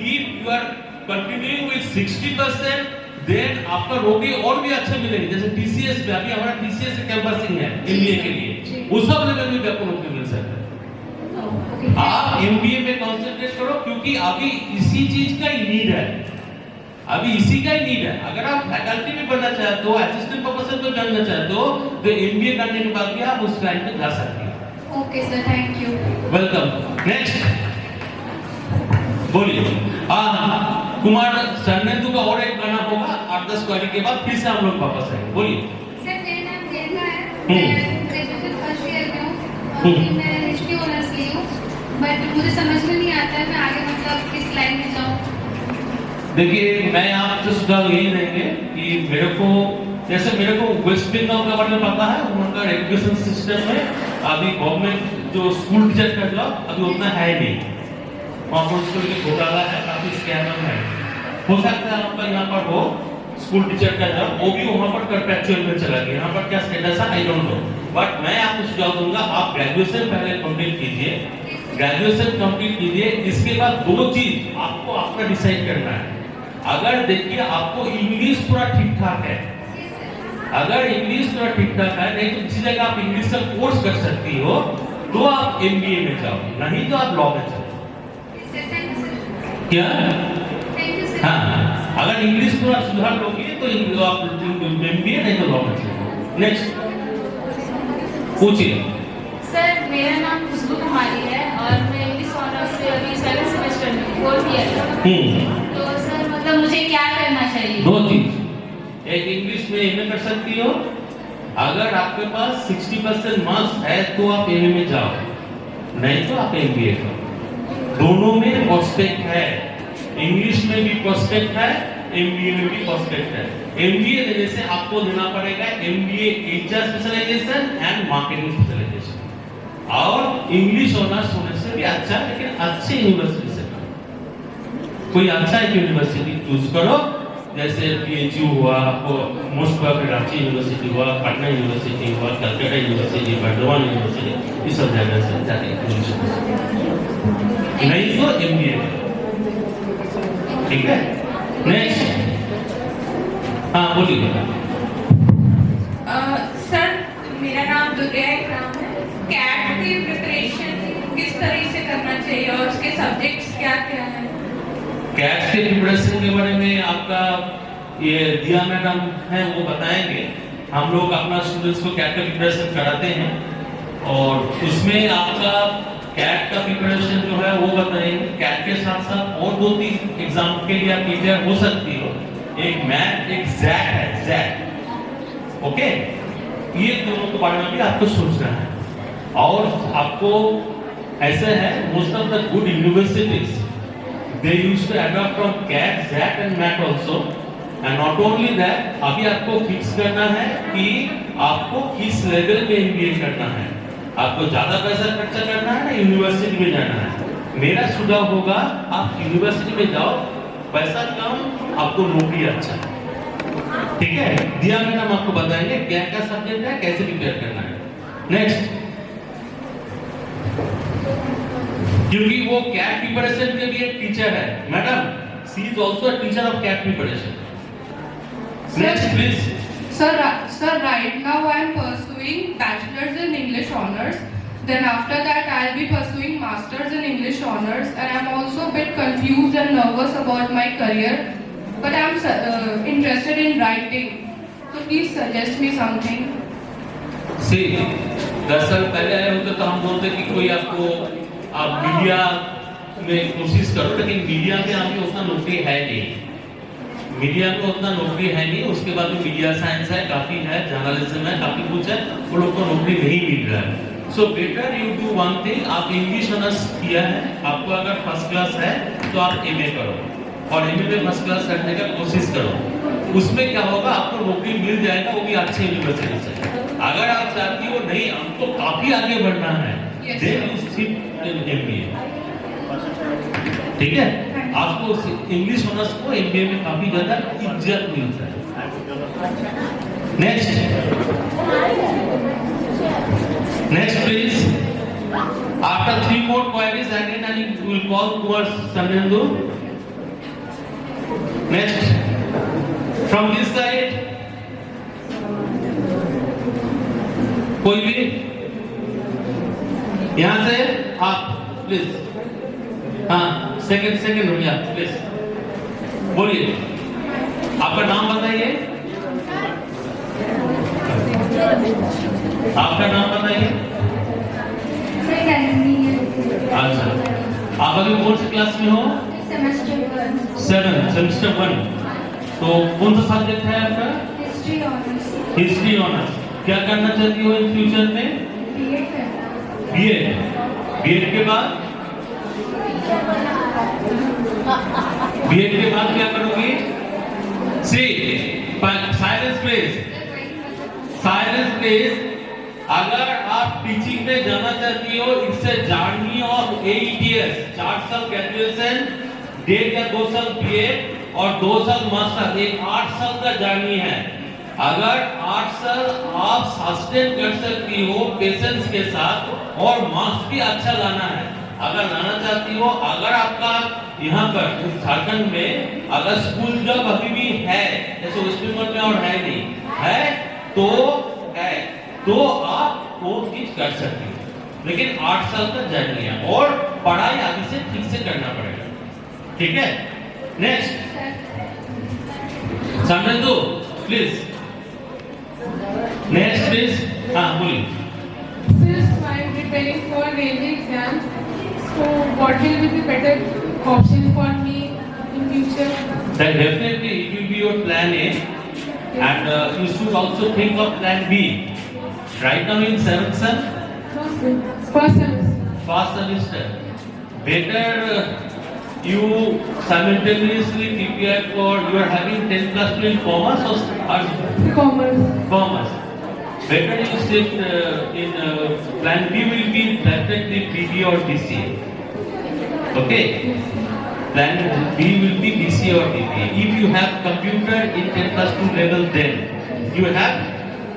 if you are continuing with 60%, then आपका नौकरी और भी अच्छे मिलेंगे। जैसे टीसीएस में, अभी हमारा टीसीएस से कैंपसिंग है एमबीए के लिए, उस सब लेवल में भी आपको नौकरी मिल सकता है। आप एमबीए में कंसंट्रेट करो, क्योंकि अभी इसी चीज का ही नीड है, अभी इसी का ही नीड है। अगर आप फैकल्टी में बनना चाहते हो, असिस्टेंट प्रोफेसर में बनना चाहते हो, तो एमबीए करने के बाद भी आप उस लाइन में जा सकते हैं। Okay sir, thank you. Welcome. Next बोलिए। हाँ, कुमार सरनेतु का और एक गाना होगा 8-10 क्वारी के बाद, फिर से हम लोग वापस आएंगे। बोलिए। सर मेरा नाम रेखा है, मैं ग्रेजुएशन फर्स्ट ईयर में हूँ, मैं हिस्ट्री ऑनर्स ली हूँ, बट मुझे समझ में नहीं आता है मैं आगे मतलब किस लाइन में जाऊँ। देखिए, मैं आपसे सुझाव यही देंगे कि मेरे को वेस्ट बंगाल के बारे में पता है, उनका एजुकेशन सिस्टम में अभी गवर्नमेंट जो स्कूल टीचर का जॉब अभी उतना है नहीं, वहाँ पर स्कूल के घोटाला है, काफी स्कैम है। हो सकता है आपका यहाँ पर हो स्कूल टीचर का जॉब, वो भी वहाँ पर परपेचुअल में चला गया। यहाँ पर क्या स्टेटस है आई डोंट नो, बट मैं आपको सुझाव दूंगा, आप ग्रेजुएशन पहले कंप्लीट कीजिए, ग्रेजुएशन कंप्लीट कीजिए, इसके बाद दो चीज आपको अपना डिसाइड करना है। अगर देखिए आपको इंग्लिश पूरा ठीक ठाक है, अगर इंग्लिश पूरा ठीक ठाक है, नहीं तो किसी जगह आप इंग्लिश का कोर्स कर सकती हो, तो आप एमबीए में जाओ, नहीं तो आप लॉ में जाओ। क्या? हाँ, अगर इंग्लिश पूरा सुधार लोगे तो आप एमबीए, नहीं तो लॉ में जाओ। नेक्स्ट पूछिए। सर मेरा नाम खुशबू कुमारी है और मैं इंग्लिश ऑनर्स से अभी 7th सेमेस्टर में 4th ईयर। तो सर मतलब मुझे क्या करना चाहिए? दो चीज, एक इंग्लिश में एमए कर सकती हो, अगर आपके पास 60% मार्क्स है तो आप एमए में जाओ, नहीं तो आप एमबीए करो। दोनों में प्रोस्पेक्ट है, इंग्लिश में भी प्रोस्पेक्ट है, एमबीए में भी प्रोस्पेक्ट है। एमबीए देने से आपको देना पड़ेगा MBA HR specialisation and marketing specialisation, और इंग्लिश ऑनर्स होने से भी अच्छा, लेकिन अच्छे यूनिवर्सिटी से कोई अच्छा एक यूनिवर्सिटी चूज करो, जैसे पीएचयू हुआ, मोस्ट प्रॉब्ली रांची यूनिवर्सिटी हुआ, पटना यूनिवर्सिटी हुआ, कलकत्ता यूनिवर्सिटी, बर्दवान यूनिवर्सिटी, इस सब जगह से जाके नहीं तो एमबीए। ठीक है, नेक्स्ट। हाँ बोलिए। सर मेरा नाम दुर्गा इकराम है। कैट की प्रिपरेशन किस तरह से करना चाहिए और उसके सब्जेक्ट्स क्या क्या हैं? कैट के प्रिपरेशन के बारे में आपका ये दिया मैडम है, वो बताएंगे। हम लोग अपना स्टूडेंट्स को कैट का प्रिपरेशन कराते हैं, और उसमें आपका कैट का प्रिपरेशन जो है वो बताएंगे। कैट के साथ साथ और 2-3 एग्जाम के लिए आप प्रिपेयर हो सकती हो, एक मैथ, एक जैट है, जैट। ओके, ये दोनों के बारे में भी आपको सोचना है। और आपको ऐसे है, most of the good universities they used to adopt from CAT, ZAT and MAT also, and not only that, अभी आपको फिक्स करना है कि आपको किस लेवल में एमबीए करना है, आपको ज्यादा पैसा खर्चा करना है ना यूनिवर्सिटी में जाना है। मेरा सुझाव होगा आप यूनिवर्सिटी में जाओ, पैसा कम, आपको नौकरी अच्छा। ठीक है, दिया मैडम आपको बताएंगे क्या क्या सब्जेक्ट है, कैसे प्रिपेयर करना है। नेक्स्ट, क्योंकि वो कैट प्रिपरेशन के लिए टीचर है madam, she is also a teacher of CAT preparation. Next please. Sir, right now I am pursuing bachelor's in English honors. Then after that I'll be pursuing master's in English honors, and I'm also a bit confused and nervous about my career. But I'm interested in writing. So please suggest me something. सी, 10 साल पहले आए होते तो हम बोलते कि कोई आपको आप मीडिया में कोशिश करो, लेकिन मीडिया में आपकी उतना नौकरी है नहीं, मीडिया को उतना नौकरी है नहीं। उसके बाद में मीडिया साइंस है, काफी है, जर्नलिज्म है, काफी कुछ है, वो लोग को नौकरी नहीं मिल रहा है। So better you do one thing, आप इंग्लिश ऑनर्स किया है, आपको अगर फर्स्ट क्लास है तो आप एमए करो, और एमबीए में फर्स्ट क्लास करने का कोशिश करो। उसमें क्या होगा, आपको नौकरी मिल जाएगा, वो भी अच्छे यूनिवर्सिटी से। अगर आप चाहती हो नहीं हमको काफी आगे बढ़ना है, then you sit in MBA, ठीक है। आपको इंग्लिश ऑनर्स को एमबीए में काफी ज्यादा इज्जत मिलता है। Next please. After 3 more queries again, and we will call towards Sanendu. Next, from this side, कोई भी यहाँ से आप प्लीज। हाँ, सेकंड हो गया, प्लीज बोलिए, आपका नाम बताइए, आपका नाम बताइए। अच्छा, आप अभी कौन सी क्लास में हो? सेमेस्टर 1। तो कौन सा सब्जेक्ट है आपका? History honours. क्या करना चाहती हो इन फ्यूचर में? बीएड के बाद क्या करोगी? Silence please. अगर आप टीचिंग में जाना चाहती हो, इससे जार्नी ऑफ 8 इयर्स, 4 साल ग्रेजुएशन, 1.5 या 2 साल बीएड और 2 साल मास्टर, एक 8 साल का जार्नी है। अगर 8 साल आप सस्टेन कर सकती हो पेशेंस के साथ और मार्क्स भी अच्छा लाना है, अगर लाना चाहती हो, अगर आपका यहाँ पर झारखंड में अगर स्कूल जॉब अभी भी है, जैसे वेस्ट बंगाल में और है नहीं है, तो आप वो चीज कर सकते हो। लेकिन 8 साल का जर्नी है और पढ़ाई आगे से ठीक से करना पड़ेगा, ठीक है। नेक्स्ट समझो प्लीज। Next please. हाँ बोलिए। Since I am preparing for railway exam, so what will be the better option for me in future? Then definitely it will be your plan A, and you should also think of plan B. Right now in 7th sem, first semester. Better you simultaneously prepare for, you are having 10 plus 2 in commerce or commerce. Better you sit in plan B will be definitely BBA or BCA. Okay. Plan B will be BCA or BBA. If you have computer in 10 plus 2 level, then you have.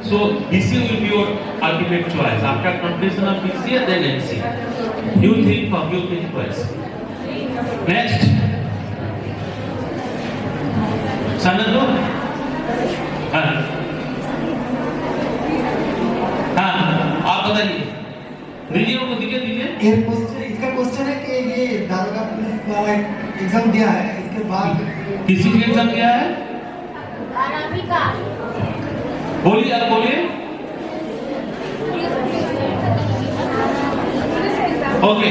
So BCA will be your ultimate choice. After completion of BCA, then MCA. You think twice. Next, Sanadu. हाँ, आप बताइए। दीजिए उनको दीजिए। इसका question है कि ये दारोगा पुलिस वाला एग्जाम दिया है, इसके बाद किसी भी एग्जाम दिया है? बोलिए, आप बोलिए। ओके,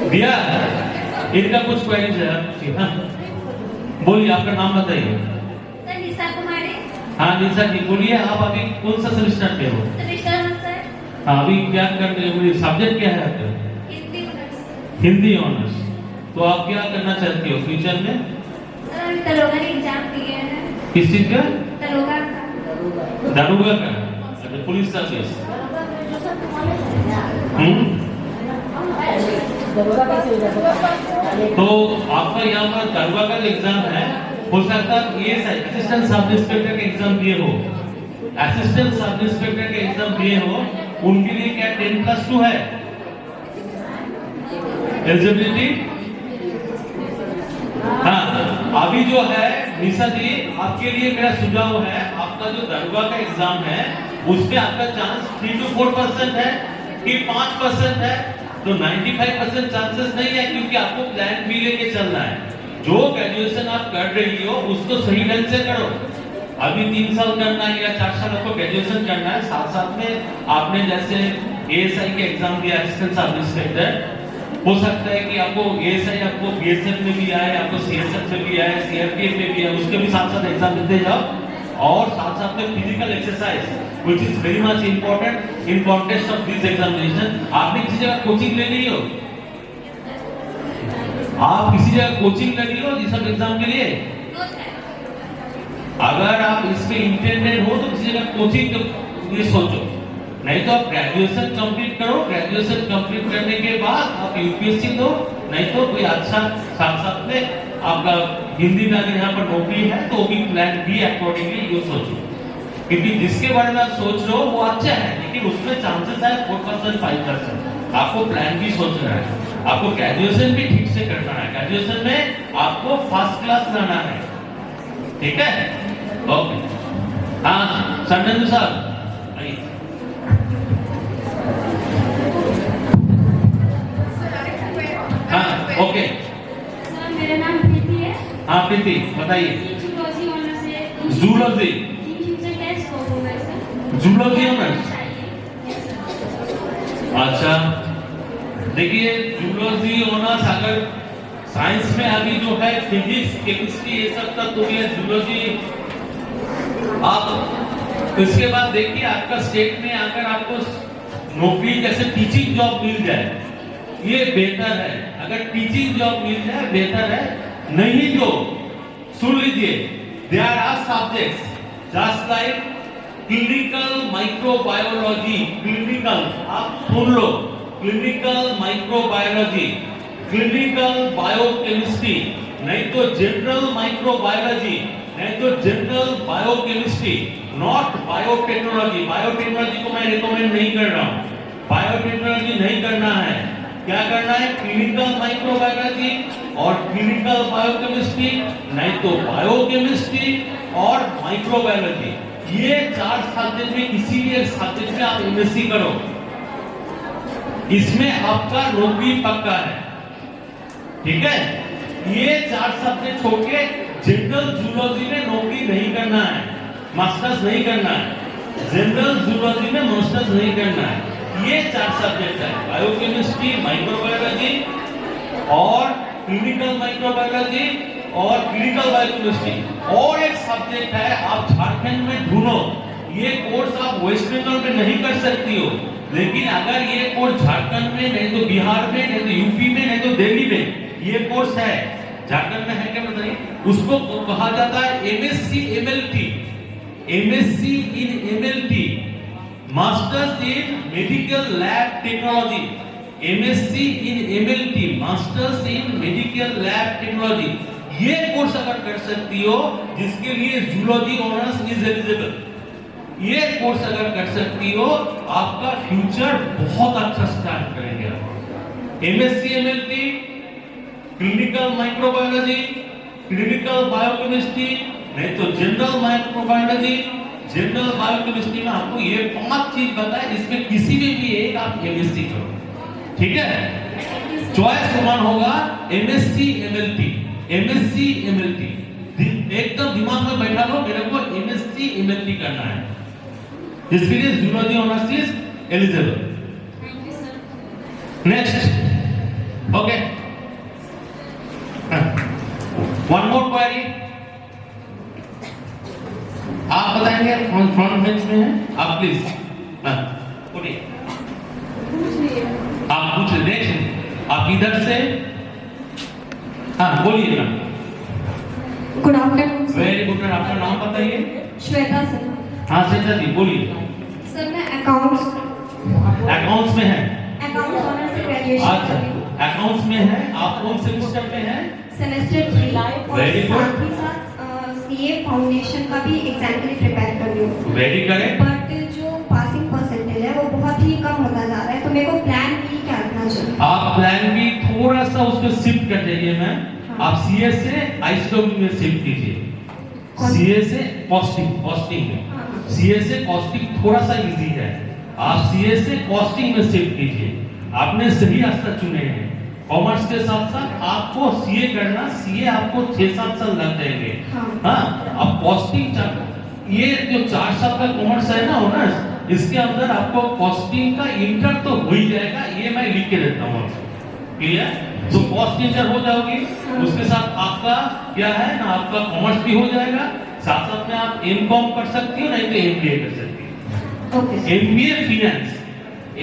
दिया। इनका कुछ क्वेरीज है। हाँ बोलिए, आपका नाम बताइए। सर निशा कुमारी। हाँ निशा जी बोलिए, आप अभी कौन सा सेमेस्टर में हो? Semester 1 sir. हाँ, अभी क्या कर रहे हो? सब्जेक्ट क्या है आपका? हिंदी ऑनर्स। हिंदी ऑनर्स। तो आप क्या करना चाहती हो फ्यूचर में? सर हम दरोगा की एग्जाम दिए हैं। किस चीज का? दरोगा का। अच्छा, पुलिस सर्विस। तो आपका यहाँ पर दरोगा का एग्जाम है, हो सकता है ये असिस्टेंट सब इंस्पेक्टर के एग्जाम दिए हो, असिस्टेंट सब इंस्पेक्टर के एग्जाम दिए हो, उनके लिए क्या 10 plus 2 है एलिजिबिलिटी? हाँ, अभी जो है निशा जी, आपके लिए मेरा सुझाव है, आपका जो दरोगा का एग्जाम है उसमें आपका चांस 3 to 4% है कि 5% है, तो 95% चांसेस नहीं है, क्योंकि आपको प्लान बी लेके चलना है। जो ग्रेजुएशन आप कर रही हो उसको सही ढंग से करो। अभी 3 साल करना है या 4 साल आपको ग्रेजुएशन करना है, साथ साथ में आपने जैसे एएसआई के एग्जाम दिया, असिस्टेंट सब इंस्पेक्टर, हो सकता है कि आपको एएसआई आपको बीएसएफ में भी आए, आपको सीएसएफ में भी आए, सीआरपीएफ में भी आए, उसके भी साथ साथ एग्जाम देते जाओ। और साथ साथ में physical exercise which is very much important in context of this examination. आपने किसी जगह कोचिंग ले ली हो? आप किसी जगह कोचिंग कर रही हो इस सब एग्जाम के लिए? अगर आप इसमें इंटेंडेड हो तो किसी जगह कोचिंग के लिए सोचो, नहीं तो आप ग्रेजुएशन कंप्लीट करो, ग्रेजुएशन कंप्लीट करने के बाद आप यूपीएससी दो, नहीं तो कोई अच्छा साथ साथ में आपका हिंदी में अगर यहाँ पर नौकरी है तो भी प्लान बी अकॉर्डिंगली यू सोचो, क्योंकि जिसके बारे में आप सोच रहे हो वो अच्छा है, लेकिन उसमें चांसेस है 4% 5%। आपको प्लान बी सोचना है, आपको ग्रेजुएशन भी ठीक से करना है, ग्रेजुएशन में आपको फर्स्ट क्लास लाना है, ठीक है? ओके, हाँ संजय साहब आइए। हाँ ओके, सर मेरा नाम प्रीति है। हाँ प्रीति बताइए। जूलॉजी ऑनर्स है। जूलॉजी, फ्यूचर क्या स्कोप होगा सर? जूलॉजी ऑनर्स, अच्छा देखिए जूलॉजी ऑनर्स अगर साइंस में अभी जो है फिजिक्स केमिस्ट्री ये सब तक तो ये जूलॉजी, आप इसके बाद देखिए आपका स्टेट में अगर आपको नौकरी जैसे टीचिंग जॉब मिल जाए ये बेहतर है, अगर टीचिंग जॉब मिल जाए बेहतर है, नहीं तो सुन लीजिए there are subjects just like clinical microbiology, clinical आप सुन लो, क्लिनिकल माइक्रोबायोलॉजी, क्लिनिकल बायोकेमिस्ट्री, नहीं तो जनरल माइक्रोबायोलॉजी, नहीं तो general biochemistry, not biotechnology. Biotechnology को मैं रिकमेंड नहीं कर रहा हूँ, बायोटेक्नोलॉजी नहीं करना है, क्या करना है क्लिनिकल माइक्रोबायोलॉजी और क्लिनिकल बायोकेमिस्ट्री, नहीं तो बायोकेमिस्ट्री और माइक्रोबायोलॉजी, ये 4 सब्जेक्ट में किसी भी एक सब्जेक्ट में आप एमएससी करो, इसमें आपका नौकरी पक्का है, ठीक है? ये 4 सब्जेक्ट छोड़ के जनरल जूलॉजी में नौकरी नहीं करना है, मास्टर्स नहीं करना है, जनरल जूलॉजी में मास्टर्स नहीं करना है, ये 4 सब्जेक्ट है बायोकेमिस्ट्री, माइक्रोबायोलॉजी और क्लिनिकल माइक्रोबायोलॉजी और क्लिनिकल बायोकेमिस्ट्री, और एक सब्जेक्ट है आप झारखंड में ढूंढो, ये कोर्स आप वेस्ट बंगाल में नहीं कर सकती हो, लेकिन अगर ये कोर्स झारखंड में, नहीं तो बिहार में, नहीं तो यूपी में, नहीं तो दिल्ली में ये कोर्स है, झारखंड में है क्या बताइए, उसको कहा जाता है MSc MLT, MSc in MLT, masters in medical lab technology, MSc in MLT, masters in medical lab technology, ये कोर्स अगर कर सकती हो जिसके लिए जूलॉजी ऑनर्स इज एलिजिबल, ये कोर्स अगर कर सकती हो आपका फ्यूचर बहुत अच्छा स्टार्ट करेंगे। MSc MLT, clinical microbiology, clinical biochemistry, नहीं तो जनरल माइक्रोबायोलॉजी, जनरल बायोकेमिस्ट्री में आपको ये 5 चीज बताए, इसमें किसी में भी एक आप एमएससी करो, ठीक है? चॉइस समान होगा एमएससी एमएलटी, एमएससी एमएलटी, एकदम दिमाग में बैठा लो मेरे को एमएससी एमएलटी करना है, जिसके लिए zoology honours is eligible. Thank you sir. Next, okay, one more query, आप बताएंगे फ्रंट बेंच में है आप, प्लीज उठिए, आप पूछ ले, नेक्स्ट आप इधर से, हाँ बोलिए ma'am. Good afternoon. Very good, आपका नाम बताइए। श्वेता सर। हाँ श्वेता जी बोलिए। सर मैं अकाउंट्स में है, अकाउंट्स ऑनर्स से ग्रेजुएशन अच्छा कर रही हूँ। अकाउंट्स में है, आप कौन सेमेस्टर में हैं? सेमेस्टर 3 और Very good. साथ ही साथ सीए फाउंडेशन का भी एग्जाम के लिए प्रिपेयर कर रही हूँ। Very correct. बट जो पासिंग परसेंटेज है वो बहुत ही कम होता जा रहा है, तो मेरे को प्लान बी क्या रखना चाहिए? आप प्लान बी थोड़ा सा उसको शिफ्ट कर दीजिए मैम, आप सीए से आईएसडब्ल्यू में शिफ्ट कीजिए, सीए से कॉस्टिंग में, सीए से कॉस्टिंग थोड़ा सा इजी है, आप सीए से कॉस्टिंग में शिफ्ट कीजिए, आपने सही रास्ता चुने हैं। कॉमर्स के साथ साथ आपको सीए करना, सीए आपको 6-7 साल लग जाएंगे, हाँ अब कॉस्टिंग, ये जो 4 साल का कॉमर्स है ना ऑनर्स, इसके अंदर आपको कॉस्टिंग का इंटर तो हो ही जाएगा, ये मैं लिख के देता हूँ, क्लियर? तो कॉस्ट इंटर हो जाओगी, उसके साथ आपका क्या है ना, आपका कॉमर्स भी हो जाएगा, साथ साथ में आप एमकॉम कर सकती हो, नहीं तो एमबीए कर सकती हो। MBA finance,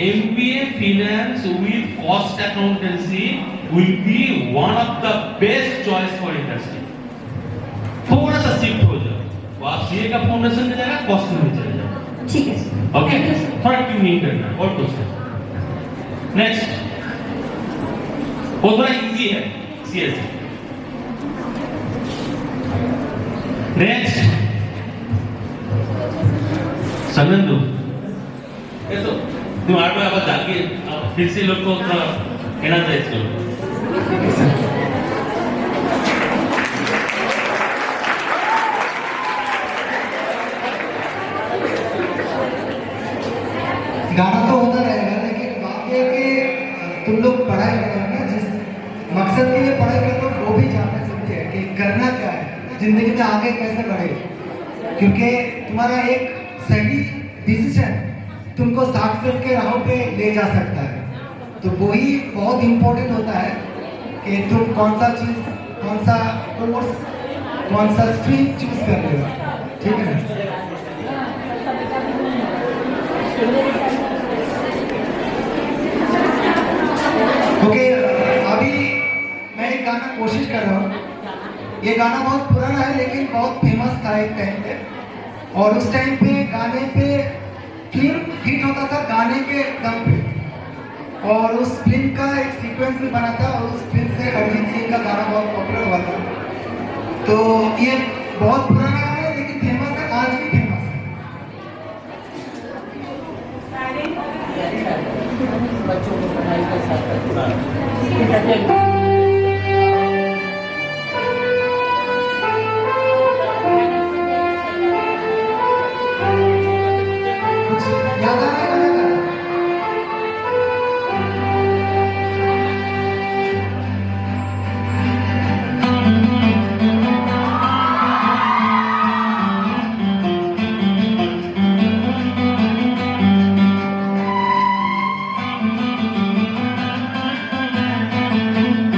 MBA Finance with Cost Accountancy will be one of the best choice for industry. थोड़ा सा शिफ्ट हो जाओ, वो आप सीए का फाउंडेशन में जाएगा, कॉस्टिंग में चले जाओ। ठीक है sir. Okay, Thank you, sir. थोड़ा ट्यूनिंग करना और कुछ नहीं। नेक्स्ट, वो थोड़ा इजी है सीएस। नेक्स्ट, सनंदू, ये तो तुम आठ में अब जाके फिर से लोग को थोड़ा एनर्जाइज करो। गाना तो होता रहेगा, लेकिन बात यह है कि तुम लोग पढ़ाई कर रहे हो ना, जिस मकसद के लिए पढ़ाई कर रहे हो वो भी जानना जरूरी है कि करना क्या है, जिंदगी में आगे कैसे बढ़े। क्योंकि तुम्हारा एक सही डिसीजन तुमको सक्सेस के राहों पे ले जा सकता है। तो वही बहुत इम्पोर्टेंट होता है कि तुम कौन सा चीज़, कौन सा कोर्स, कौन सा स्ट्रीम चूज कर रहे हो। ठीक है ना? ओके, अभी मैं एक गाना कोशिश कर रहा हूँ। ये गाना बहुत पुराना है लेकिन बहुत फेमस था एक टाइम पे, और उस टाइम पे गाने पे फिल्म हिट होता था गाने के दम पे, और उस फिल्म का एक सीक्वेंस भी बना था, और उस फिल्म से अरिजीत सिंह का गाना बहुत पॉपुलर हुआ था। तो ये बहुत पुराना गाना है लेकिन फेमस है, आज भी फेमस है। बच्चों को पढ़ाई के साथ याद आ रहा है गाना का?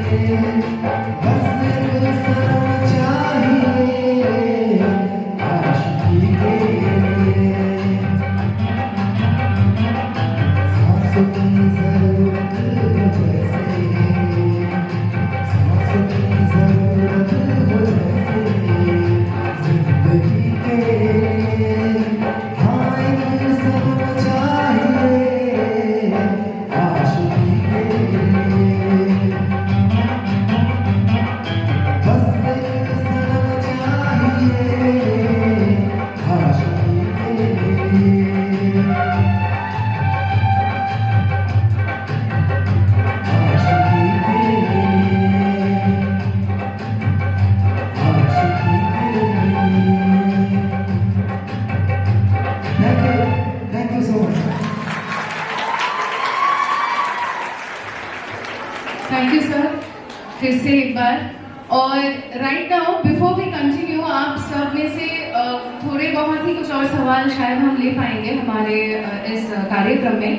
बस एक सनम चाहिए आशिकी के लिए। सांसों की जरूरत हो जैसे, सांसों की जरूरत हो जैसे जिंदगी के लिए। हाँ एक सनम चाहिए आशिकी के लिए। बस एक सनम चाहिए आशिकी के लिए। आशिकी के लिए, आशिकी के लिए। Thank you so much. Thank you sir, फिर से एक बार। और right now before we continue, आप सब में से थोड़े बहुत ही कुछ और सवाल शायद हम ले पाएंगे हमारे इस कार्यक्रम में।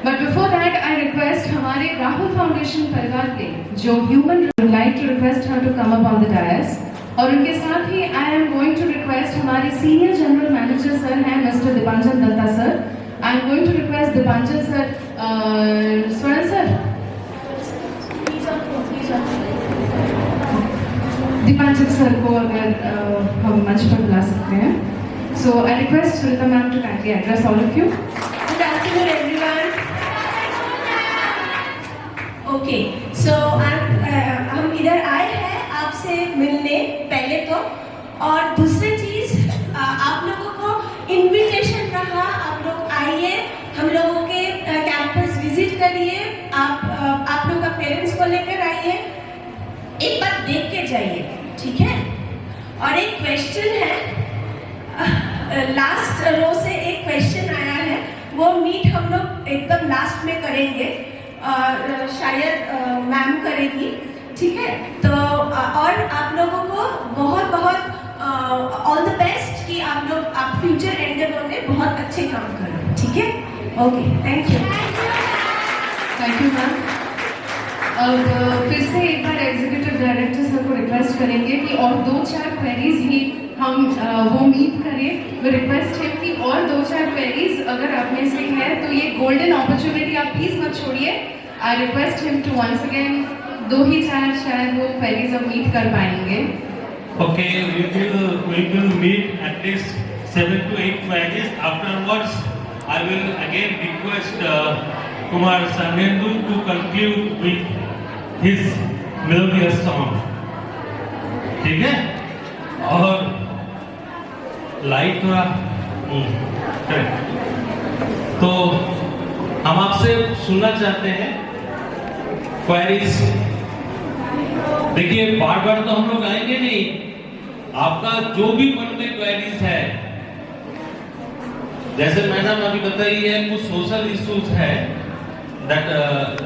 But before that I request हमारे राहुल फाउंडेशन परिवार के जो human like to request her to come up on the dais. और उनके साथ ही I am going to request हमारे सीनियर जनरल मैनेजर सर हैं mister Dipanjan Datta sir. I am going to request Dipanjan sir, Swarna sir, Dipanjan sir को अगर हम मंच पर बुला सकते हैं। So I request Sunita ma'am to kindly address all of you. Good afternoon, everyone. Okay, so हम इधर आए हैं आपसे मिलने पहले तो, और दूसरी चीज आप लोगों को इनविटेशन रहा, आप लोग आइए, हम लोगों के कैंपस विजिट करिए, आप लोग का पेरेंट्स को लेकर आइए, एक बार देख के जाइए, ठीक है। और एक क्वेश्चन है, लास्ट रो से एक क्वेश्चन आया है, वो मीट हम लोग एकदम लास्ट में करेंगे, शायद मैम करेगी, ठीक है। तो और आप लोगों को बहुत बहुत ऑल द बेस्ट कि आप फ्यूचर एंडेवर में बहुत अच्छे काम करो, ठीक है। Okay, thank you. Thank you ma'am. अब फिर से एक बार एग्जीक्यूटिव डायरेक्टर सर को रिक्वेस्ट करेंगे कि और 2-4 क्वेरीज ही हम वो मीट करें। वी रिक्वेस्ट है कि और 2-4 क्वेरीज अगर आप में से है तो ये गोल्डन अपॉर्चुनिटी आप प्लीज मत छोड़िए। I request him to once again 2-4 शायद वो क्वेरीज अब मीट कर पाएंगे। Okay, we will meet at least 7 to 8 queries. Afterwards, I will again request Kumar Sanendu to conclude with his melodious song. ठीक है? और लाइट थोड़ा तो हम आपसे सुनना चाहते हैं क्वेरीज। देखिए बार बार तो हम लोग आएंगे नहीं, आपका जो भी मन में क्वेरीज है, जैसे मैडम अभी बताई है कुछ सोशल इश्यूज है, that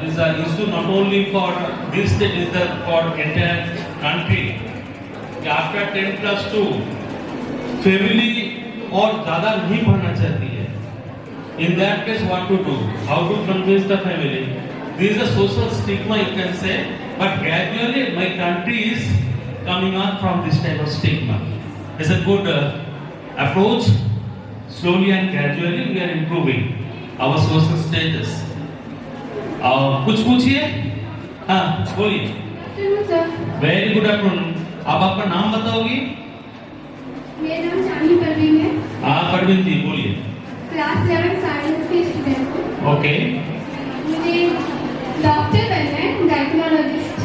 is a issue not only for this state, is the for entire country. After 10+2 family और ज्यादा नहीं पढ़ना चाहती है। In that case what to do, how to convince the family? This is a social stigma, you can say, but gradually my country is coming out from this type of stigma. It's a good approach. Slowly and gradually we are improving our social status. कुछ पूछिए? हाँ बोलिए। Very good afternoon. अब आपका नाम बताओगी? मेरा नाम चांदी परवीन है। हाँ परवीन जी बोलिए। क्लास 11 साइंस की स्टूडेंट हूँ। ओके। मुझे डॉक्टर बनना है, गायकोलॉजिस्ट।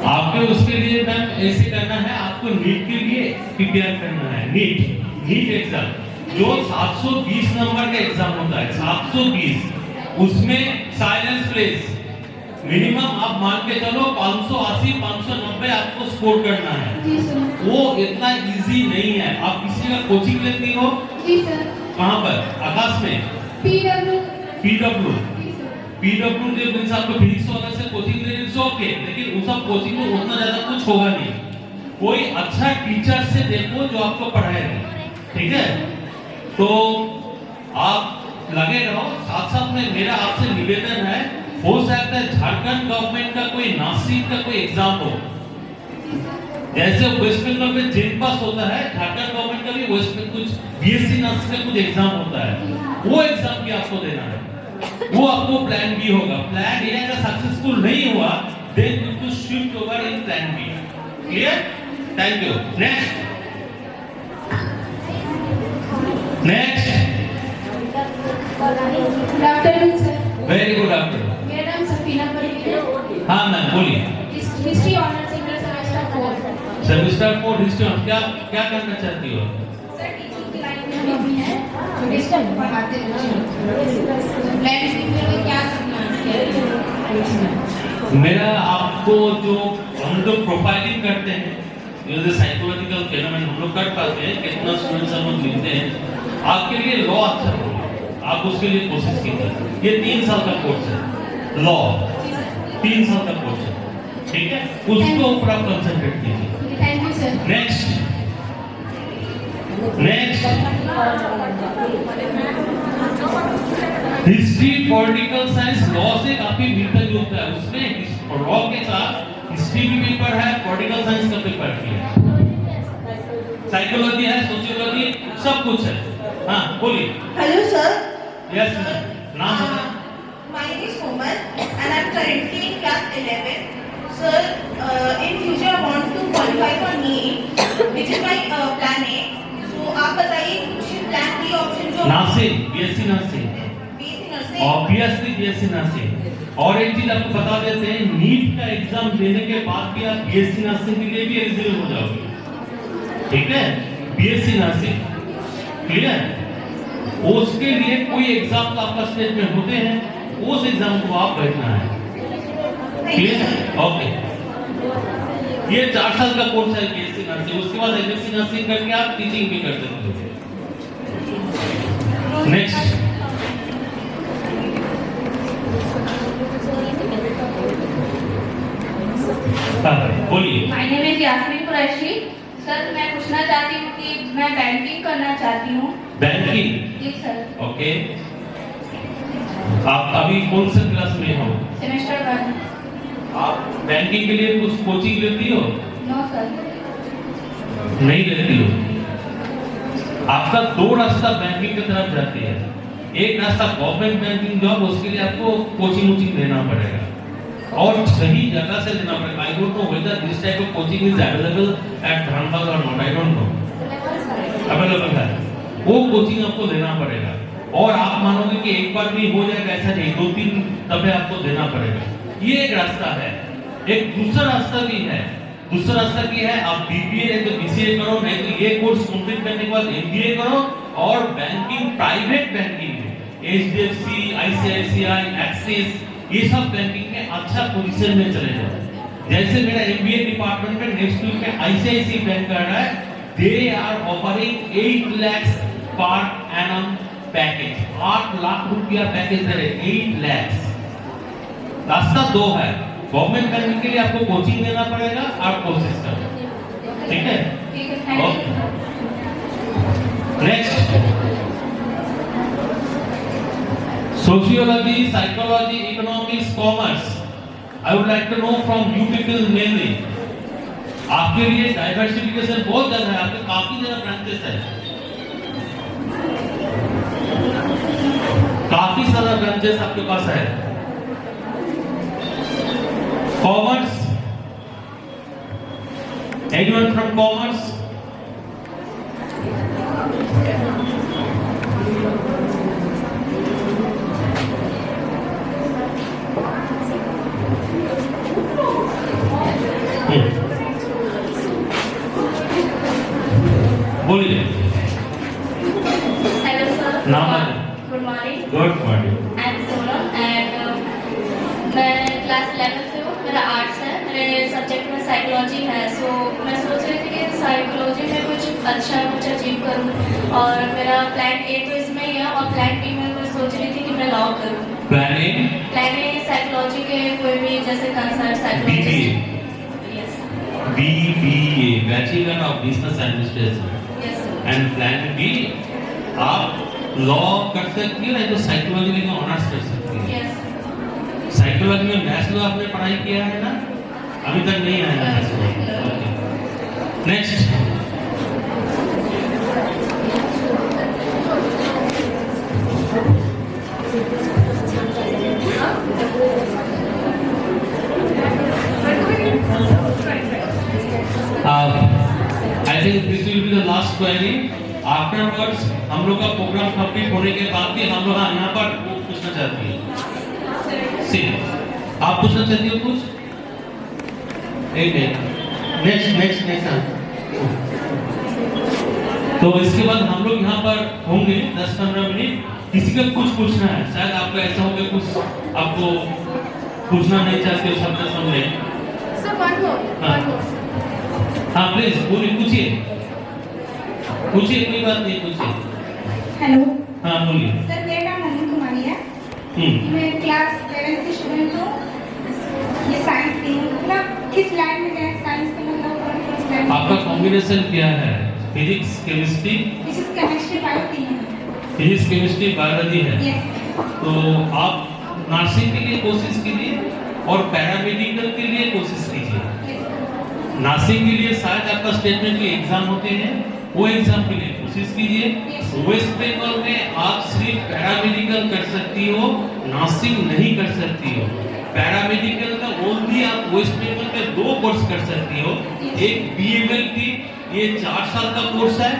आपके उसके लिए मैम ऐसे करना है, आपको नीट के लिए प्रिपेयर करना है। नीट एग्जाम जो 720 नंबर का एग्जाम होता है, 720, उसमें साइलेंस प्लेस मिनिमम आप मान के चलो 580 590 आपको स्कोर करना है। जी सर। वो इतना इजी नहीं है। आप किसी का कोचिंग लेती हो? जी सर। कहाँ पर? आकाश में? पीडब्ल्यू जो मींस आपको फिजिक्स वाला से कोचिंग ले रही ओके, लेकिन उस सब कोचिंग में उतना ज्यादा कुछ होगा नहीं। कोई अच्छा टीचर से देखो जो आपको पढ़ाएगा, ठीक है? तो आप लगे रहो। साथ साथ में मेरा आपसे निवेदन है, हो सकता है झारखंड गवर्नमेंट का कोई नासिक का कोई एग्जाम हो, जैसे वेस्ट बंगाल में जेन पास होता है, झारखंड गवर्नमेंट का भी वेस्ट में कुछ बीएससी नर्सिंग का कुछ एग्जाम होता है, वो एग्जाम भी आपको देना है। वो आपको प्लान बी होगा। प्लान ए अगर सक्सेसफुल नहीं हुआ, then you to shift over in plan B. Clear? Thank you. Next good afternoon sir. Very good afternoon. मेरा नाम सफीना परीख है। हाँ मैम बोलिए। History honours inter semester 4। Semester 4 history honours क्या करना चाहती हो? सर टीचिंग की लाइन में हम हैं, जो डिस्टेंस पढ़ाते हैं। प्लान में क्या करना है? मेरा आपको जो हम लोग प्रोफाइलिंग करते हैं, जो साइकोलॉजिकल फेनोमेन हम लोग कर पाते हैं, कितना स्टूडेंट्स हम लोग लिखते हैं, आपके लिए लॉ अच्छा होगा, आप उसके लिए कोशिश कीजिए। ये 3 साल का कोर्स है, लॉ 3 साल का कोर्स है, ठीक है? उसको ऊपर आप कंसंट्रेट कीजिए। Thank you sir. Next history, political science law से काफी मिलता जुलता है। उसमें लॉ के साथ हिस्ट्री भी पेपर है, पॉलिटिकल साइंस का पेपर भी है, साइकोलॉजी है, सोशियोलॉजी, सब कुछ है। हाँ बोलिए। Hello sir. यस मैम, नाम बताएं। My name is Komal and I'm currently in class 11. Sir, in future I want to qualify for NEET, which is my plan A. So आप बताइए कुछ plan B option जो nursing, BSc nursing, obviously BSc nursing. और एक चीज आपको बता देते हैं, नीट का एग्जाम देने के बाद भी आप बीएससी नर्सिंग के लिए भी एलिजिबल हो जाओगे, ठीक है? BSc nursing, clear? उसके लिए कोई एग्जाम तो आपका स्टेट में होते हैं, उस एग्जाम को आप बैठना है, क्लियर? ओके। ये 4 साल का कोर्स है बीएससी नर्सिंग। उसके बाद एमएससी नर्सिंग करके आप टीचिंग भी कर सकते हो। नेक्स्ट बोलिए। My name is Yasmin Qureshi. Sir मैं पूछना चाहती हूँ कि मैं बैंकिंग करना चाहती हूँ। बैंकिंग? जी सर। ओके। आप अभी कौन से क्लास में हो? सेमेस्टर 1। आप बैंकिंग के लिए कुछ कोचिंग लेती हो? No sir. नहीं लेती हो। आपका 2 रास्ता बैंकिंग की तरफ जाती है। एक रास्ता गवर्नमेंट बैंकिंग जॉब, उसके लिए आपको कोचिंग लेना पड़ेगा और सही जगह से लेना पड़ेगा। I don't know whether this type of coaching is available at Dhanbad or not, I don't know. Available है, वो कोचिंग आपको लेना पड़ेगा। और आप मानोगे कि एक बार भी हो जाएगा, ऐसा नहीं, 2-3 दफे आपको देना पड़ेगा। ये एक रास्ता है। एक दूसरा रास्ता भी है। दूसरा रास्ता क्या है? आप बीबीए नहीं तो बीसीए करो, नहीं तो ये कोर्स कंप्लीट करने के बाद एमबीए करो और बैंकिंग, प्राइवेट बैंकिंग में एचडीएफसी, आईसीआईसीआई, एक्सिस, ये सब बैंकिंग में अच्छा पोजीशन में चले जाओ। जैसे मेरा एमबीए डिपार्टमेंट में नेक्स्ट वीक में आईसीआईसीआई बैंक कर रहा है, they are offering 8 lakh per annum package, 8 lakh रुपया पैकेज दे रहे, 8 लाख। रास्ता 2 है, गवर्नमेंट करने के लिए आपको कोचिंग लेना पड़ेगा, आप कोशिश करो, ठीक है? Next sociology, psychology, economics, commerce. I would like to know from you people mainly, आपके लिए डाइवर्सिफिकेशन बहुत ज्यादा है, आपके काफी ज्यादा ब्रांचेस है, काफी सारा ब्रांचेस आपके पास है। Commerce, anyone from commerce? बोलिए। Hello sir. नाम? Good morning. Good morning. I am Sonam and मैं क्लास 11 से हूँ, मेरा आर्ट्स है, मेरे सब्जेक्ट में साइकोलॉजी है। सो मैं सोच रही थी कि साइकोलॉजी में कुछ अचीव करूँ और मेरा प्लान ए तो इसमें ही है और प्लान बी में मैं सोच रही थी कि मैं लॉ करूँ। प्लान ए साइकोलॉजी के कोई भी जैसे concert psychology, BBA bachelor of business administration, and plan B आप लॉ कर सकती हो, नहीं तो साइकोलॉजी में ऑनर्स कर सकती हो। साइकोलॉजी साइकोलॉजी में मैस्लो आपने पढ़ाई किया है ना? अभी तक नहीं आया है Maslow. Next. I think this will be the last query. Afterwards, हम लोग का प्रोग्राम कंप्लीट होने के बाद भी हम लोग यहाँ पर पूछना चाहती हैं। सी, आप पूछना चाहती हो कुछ? एक नेक्स्ट। तो इसके बाद हम लोग यहाँ पर होंगे 10-15 मिनट। किसी का कुछ पूछना है, शायद आपको ऐसा होगा कुछ आपको पूछना नहीं चाहते हो, सब समझे। हाँ प्लीज पूछिए, कोई बात नहीं, पूछिए। हेलो। हाँ बोलिए। सर मेरा नाम नंदन कुमारी है। मैं क्लास 11 की स्टूडेंट हूँ। ये साइंस की हूँ। मतलब किस लाइन में जाए साइंस का, मतलब किस लाइन में? आपका कॉम्बिनेशन क्या है? Physics chemistry? Physics chemistry biology है। फिजिक्स केमिस्ट्री बायोलॉजी है। यस। तो आप नर्सिंग के लिए कोशिश कीजिए और पैरामेडिकल के लिए कोशिश कीजिए। नर्सिंग के लिए शायद आपका स्टेट में कोई एग्जाम होते हैं, वो एग्जाम के लिए कोशिश कीजिए। वेस्ट बंगाल में आप सिर्फ पैरामेडिकल कर सकती हो, नर्सिंग नहीं कर सकती हो। पैरामेडिकल का ओनली आप वेस्ट बंगाल में 2 कोर्स कर सकती हो। एक BMLT, ये 4 साल का कोर्स है,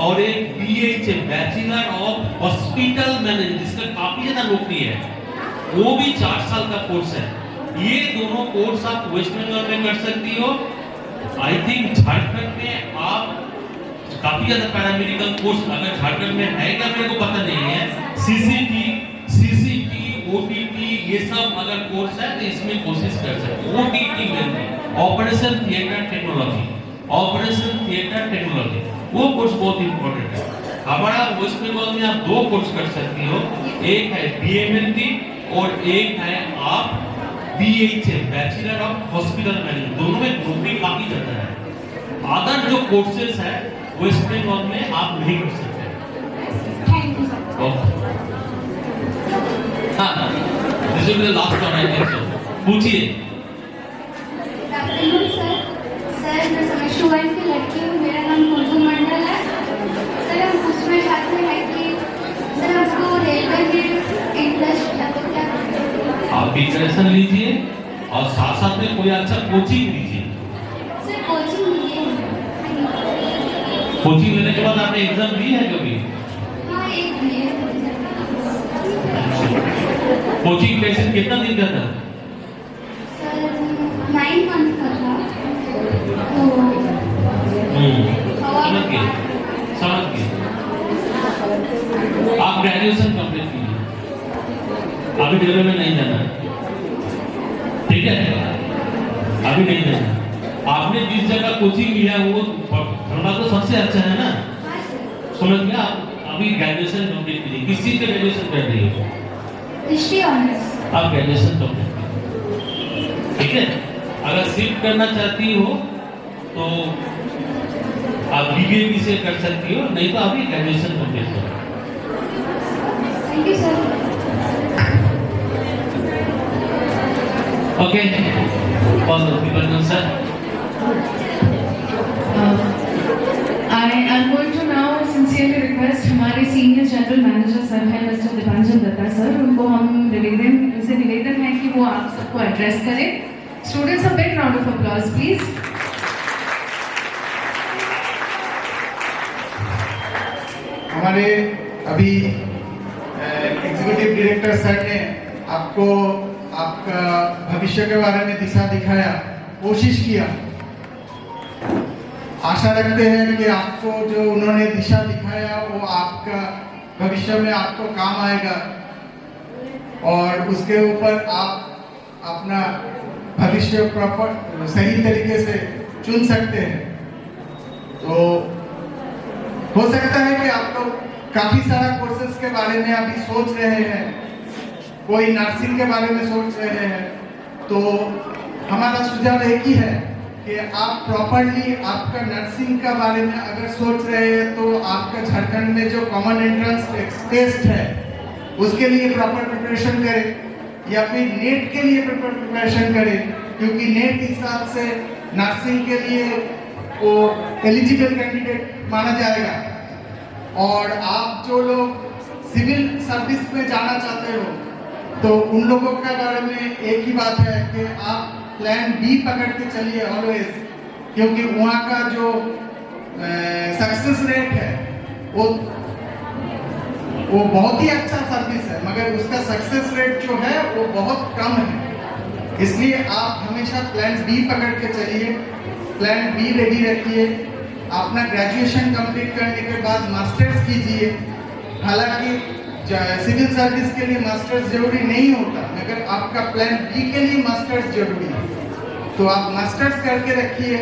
और एक BH bachelor of hospital management, जिसका काफी ज्यादा नौकरी है, वो भी 4 साल का कोर्स है। ये दोनों कोर्स आप वेस्ट बंगाल में कर सकती हो। आई थिंक झारखंड में आप काफी ज्यादा पैरामेडिकल कोर्स अगर झारखंड में है क्या मेरे को पता नहीं है। CCT, OTT ये सब अगर कोर्स है तो इसमें कोशिश कर सकते हो। OTT में ऑपरेशन थिएटर टेक्नोलॉजी वो कोर्स बहुत इंपॉर्टेंट है। हमारा वेस्ट बंगाल में आप 2 कोर्स कर सकती हो, एक है BMLT और एक है आप BH bachelor of hospital management. दोनों में नौकरी काफी ज्यादा है। अदर जो कोर्सेज है वेस्ट बंगाल में आप नहीं कर सकते। Thank you sir. हाँ, this will be the last one I think so. पूछिए। सर मैं सेमेस्टर 1 की लड़की हूँ, मेरा नाम कुलसुम मंडल है। सर हम पूछना चाहते हैं कि सर आपको रेलवे में इंटरेस्ट है तो क्या आप प्रिपरेशन लीजिए और साथ में कोई अच्छा कोचिंग लीजिए। सर कोचिंग लिए कोचिंग लेने के बाद आपने एग्जाम दी है कभी? हाँ एक दिए। कोचिंग कैसे कितना दिन का था? सर 9 मंथ का था। समझ गए। आप ग्रेजुएशन कंप्लीट कीजिए, अभी रेलवे में नहीं जाना है, ठीक है? अभी नहीं जाना। आपने जिस जगह कोचिंग लिया वो धर्मा तो सबसे अच्छा है ना? समझ गया? आप अभी ग्रेजुएशन कंप्लीट कीजिए। किस चीज का ग्रेजुएशन कर रही हो? History honours. आप ग्रेजुएशन कंप्लीट कीजिए, ठीक है? अगर शिफ्ट करना चाहती हो तो आप BBA से कर सकती हो, नहीं तो अभी ग्रेजुएशन कंप्लीट करो। Thank you sir. Okay, all the people know, sir. I am going to now sincerely request हमारे सीनियर जनरल मैनेजर सर हैं मिस्टर दीपांजन दत्ता सर, उनको हम निवेदन है कि वो आप सबको एड्रेस करें। Students a big round of applause please. हमारे अभी एग्जीक्यूटिव डायरेक्टर सर ने आपको आपका भविष्य के बारे में दिशा दिखाया, कोशिश किया। आशा रखते हैं कि आपको जो उन्होंने दिशा दिखाया वो आपका भविष्य में आपको काम आएगा और उसके ऊपर आप अपना भविष्य प्रॉपर सही तरीके से चुन सकते हैं। तो हो सकता है कि आप लोग काफी सारा कोर्सेज के बारे में अभी सोच रहे हैं, कोई नर्सिंग के बारे में सोच रहे हैं, तो हमारा सुझाव एक ही है कि आप प्रॉपरली आपका नर्सिंग का बारे में अगर सोच रहे हैं तो आपका झारखंड में जो कॉमन एंट्रेंस टेस्ट है उसके लिए प्रॉपर प्रिपरेशन करें। या फिर नेट के लिए प्रिपरेशन करे, क्योंकि नेट के हिसाब से नर्सिंग के लिए वो एलिजिबल कैंडिडेट माना जाएगा। और आप जो लोग सिविल सर्विस में जाना चाहते हो तो उन लोगों के बारे में एक ही बात है कि आप प्लान बी पकड़ के चलिए ऑलवेज, क्योंकि वहाँ का जो सक्सेस रेट है वो बहुत ही अच्छा सर्विस है, मगर उसका सक्सेस रेट जो है वो बहुत कम है। इसलिए आप हमेशा प्लान बी पकड़ के चलिए, प्लान बी रेडी रखिए। अपना ग्रेजुएशन कंप्लीट करने के बाद मास्टर्स कीजिए। हालांकि सिविल सर्विस के लिए मास्टर्स जरूरी नहीं होता, मगर आपका प्लान बी के लिए मास्टर्स जरूरी है, तो आप मास्टर्स करके रखिए।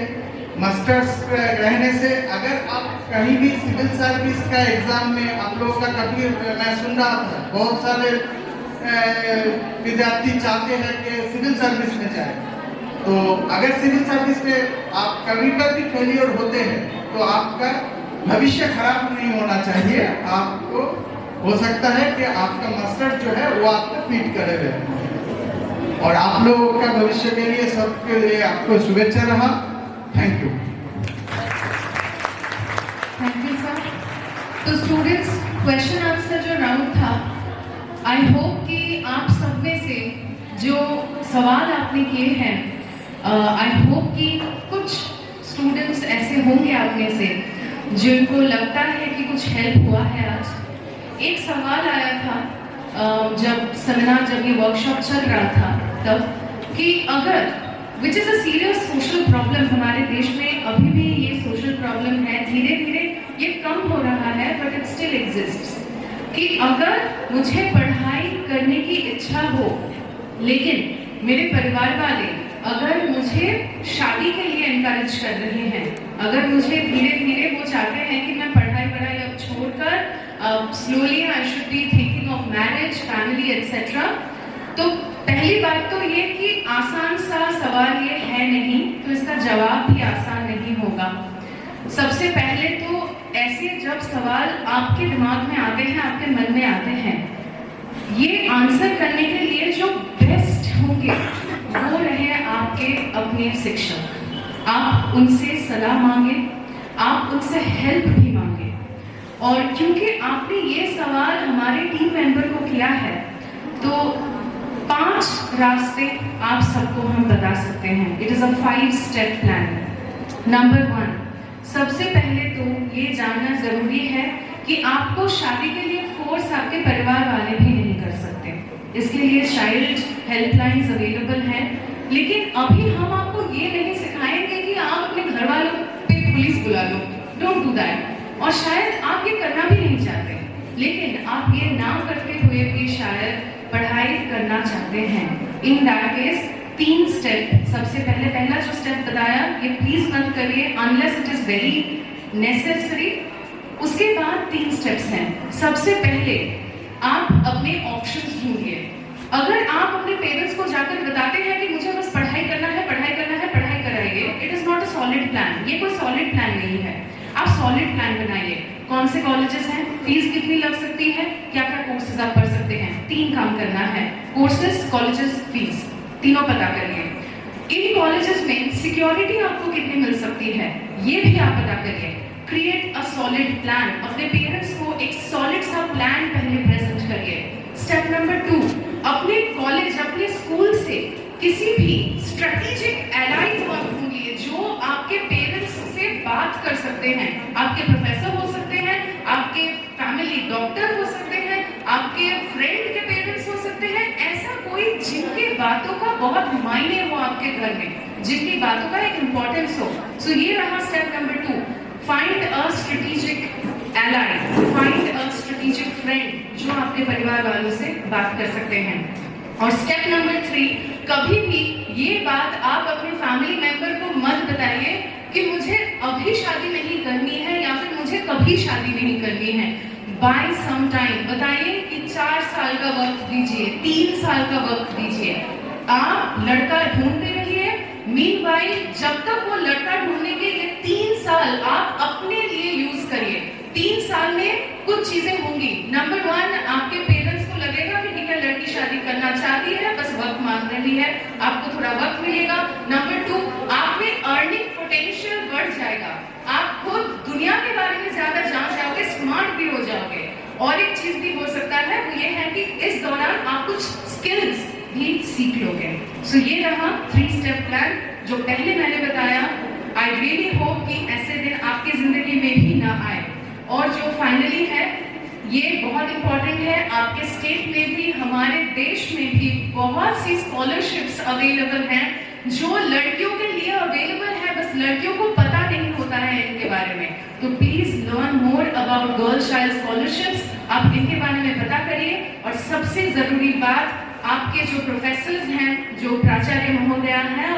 मास्टर्स रहने से अगर आप कहीं भी सिविल सर्विस का एग्जाम में आप लोगों का कभी मैं सुन रहा था बहुत सारे विद्यार्थी चाहते हैं कि सिविल सर्विस में जाए, तो अगर सिविल सर्विस में आप कभी पर भी फेलियर होते हैं तो आपका भविष्य खराब नहीं होना चाहिए। आपको हो सकता है कि आपका मास्टर जो है वो आपको फिट करे रहे। और आप लोगों का भविष्य के लिए सबके लिए आपको शुभेच्छा रहा। Thank you. Thank you sir. तो स्टूडेंट्स, क्वेश्चन आंसर जो राउंड था, आई होप कि आप सब में से जो सवाल आपने किए हैं, आई होप कि कुछ स्टूडेंट्स ऐसे होंगे आप में से जिनको लगता है कि कुछ हेल्प हुआ है आज। एक सवाल आया था जब सेमिनार, जब ये वर्कशॉप चल रहा था तब, कि अगर which is a serious social problem, हमारे देश में अभी भी ये सोशल प्रॉब्लम है, धीरे धीरे ये कम हो रहा है बट इट स्टिल एग्जिस्ट्स, कि अगर मुझे पढ़ाई करने की इच्छा हो लेकिन मेरे परिवार वाले अगर मुझे शादी के लिए एनकरेज कर रहे हैं, अगर मुझे धीरे धीरे वो चाहते हैं कि मैं पढ़ाई अब छोड़कर slowly I should be thinking of marriage, family etcetera, तो पहली बात तो ये कि आसान सा सवाल ये है नहीं, तो इसका जवाब भी आसान नहीं होगा। सबसे पहले तो ऐसे जब सवाल आपके दिमाग में आते हैं, आपके मन में आते हैं, ये आंसर करने के लिए जो बेस्ट होंगे वो रहे आपके अपने शिक्षक। आप उनसे सलाह मांगे, आप उनसे हेल्प भी मांगे। और क्योंकि आपने ये सवाल हमारे टीम मेंबर को किया है, तो 5 रास्ते आप सबको हम बता सकते हैं। It is a 5 step plan. Number 1, सबसे पहले तो ये जानना ज़रूरी है कि आपको शादी के लिए फोर्स आपके परिवार वाले भी नहीं कर सकते। इसके लिए चाइल्ड हेल्पलाइंस अवेलेबल हैं, लेकिन अभी हम आपको ये नहीं सिखाएंगे कि आप अपने घर वालों पे पुलिस बुला लो। Don't do that. और शायद आप ये करना भी नहीं चाहते, लेकिन आप ये ना करते हुए भी शायद पढ़ाई करना चाहते हैं। इन दैट केस 3 स्टेप। सबसे पहला जो स्टेप बताया, ये प्लीज मत करिए unless it is very necessary. उसके बाद 3 स्टेप्स हैं। सबसे पहले आप अपने ऑप्शंस ढूंढिए। अगर आप अपने पेरेंट्स को जाकर बताते हैं कि मुझे बस पढ़ाई करना है, पढ़ाई कराइए, it is not a solid plan. ये कोई सॉलिड प्लान नहीं है। आप सॉलिड प्लान बनाइए। कौन से कॉलेजेस हैं, फीस कितनी लग सकती है, क्या क्या कोर्सेज आप पढ़ सकते हैं। 3 काम करना है, कोर्सेज, कॉलेजेस, फीस, तीनों पता करिए। इन कॉलेजेस में सिक्योरिटी आपको कितनी मिल सकती है, ये भी आप पता करिए। Create a solid plan. अपने पेरेंट्स को एक सॉलिड सा प्लान पहले प्रेजेंट करिए। स्टेप नंबर 2, अपने कॉलेज, अपने स्कूल से किसी भी स्ट्रेटेजिक एलाइड को आप ढूंढिए जो आपके पेरेंट्स से बात कर सकते हैं। आपके प्रोफेसर हो सकते हैं, आपके फैमिली डॉक्टर हो सकते हैं, आपके फ्रेंड के पेरेंट्स हो सकते हैं। ऐसा कोई जिनकी बातों का बहुत मायने हो आपके घर में, जिनकी बातों का एक इम्पोर्टेंस हो। सो ये रहा step number 2, find a strategic allied, find a strategic friend जो आपके परिवार वालों से बात कर सकते हैं। और स्टेप नंबर 3, कभी भी ये बात आप अपने फैमिली मेंबर को मत बताइए कि मुझे अभी शादी नहीं करनी है या फिर मुझे कभी शादी नहीं करनी है। बाय सम टाइम बताइए कि 4 साल का वक्त दीजिए, 3 साल का वक्त दीजिए। आप लड़का ढूंढते रहिए। मीनवाइल जब तक वो लड़का ढूंढने के लिए 3 साल आप अपने लिए यूज करिए। 3 साल में कुछ चीजें होंगी। नंबर 1, आपके पेरेंट्स को लगेगा कि ठीक है लड़की शादी करना चाहती है, बस वक्त मांग रही है, आपको थोड़ा वक्त मिलेगा। नंबर 2, आप में अर्निंग पोटेंशियल बढ़ जाएगा, आप खुद दुनिया के बारे में ज्यादा जान जाओगे, स्मार्ट भी हो जाओगे। और एक चीज भी हो सकता है, वो ये है कि इस दौरान आप कुछ स्किल्स भी सीख लोगे। सो ये रहा 3 स्टेप प्लान जो पहले मैंने बताया। आई रियली होप कि ऐसे दिन आपकी जिंदगी में भी ना आए। और जो फाइनली है, ये बहुत इंपॉर्टेंट है, आपके स्टेट में भी, हमारे देश में भी बहुत सी स्कॉलरशिप्स अवेलेबल हैं जो लड़कियों के लिए अवेलेबल है, बस लड़कियों को पता नहीं होता है इनके बारे में। तो please learn more about girl child scholarships, आप इनके बारे में पता करिए। और सबसे जरूरी बात, आपके जो प्रोफेसर्स हैं, जो प्राचार्य महोदया हैं,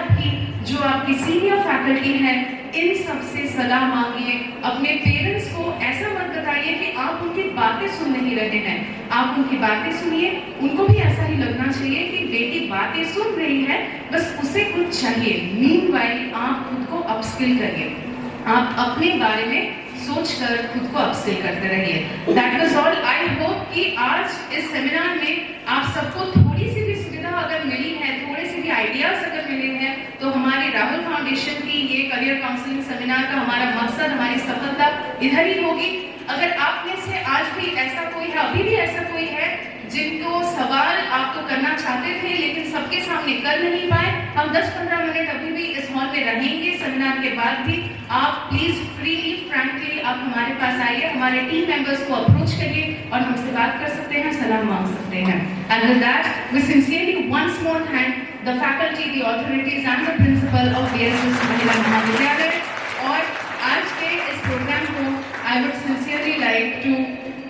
जो आपकी सीनियर फैकल्टी है, इन सबसे सलाह मांगिए। अपने पेरेंट्स को ऐसा मत बताइए कि आप उनकी बातें सुन नहीं रहे हैं, आप उनकी बातें सुनिए। उनको भी ऐसा ही लगना चाहिए कि बेटी बातें सुन रही है, बस उसे कुछ चाहिए। मीनवाइल आप खुद को अपस्किल करिए, आप अपने बारे में सोचकर खुद को अपस्किल करते रहिए। That was all. I hope कि आज इस सेमिनार में आप सबको थोड़ी सी भी सुविधा अगर मिली है, थोड़े से भी आइडियाज अगर मिले हैं, तो हमारी राहुल फाउंडेशन की ये करियर काउंसलिंग सेमिनार का हमारा मकसद, हमारी सफलता इधर ही होगी। अगर आप में से आज भी ऐसा कोई है, अभी भी ऐसा कोई है जिनको सवाल आप तो करना चाहते थे लेकिन सबके सामने कर नहीं पाए, हम 10-15 मिनट अभी भी इस हॉल में रहेंगे सेमिनार के बाद भी। आप प्लीज फ्रीली फ्रैंकली आप हमारे पास आइए, हमारे टीम मेंबर्स को अप्रोच करिए और हमसे बात कर सकते हैं, सलाह मांग सकते हैं। And with that we sincerely once more thank the faculty, the authorities and the principal of BSS Mahila Mahavidyalaya. और आज के इस प्रोग्राम को I would sincerely like to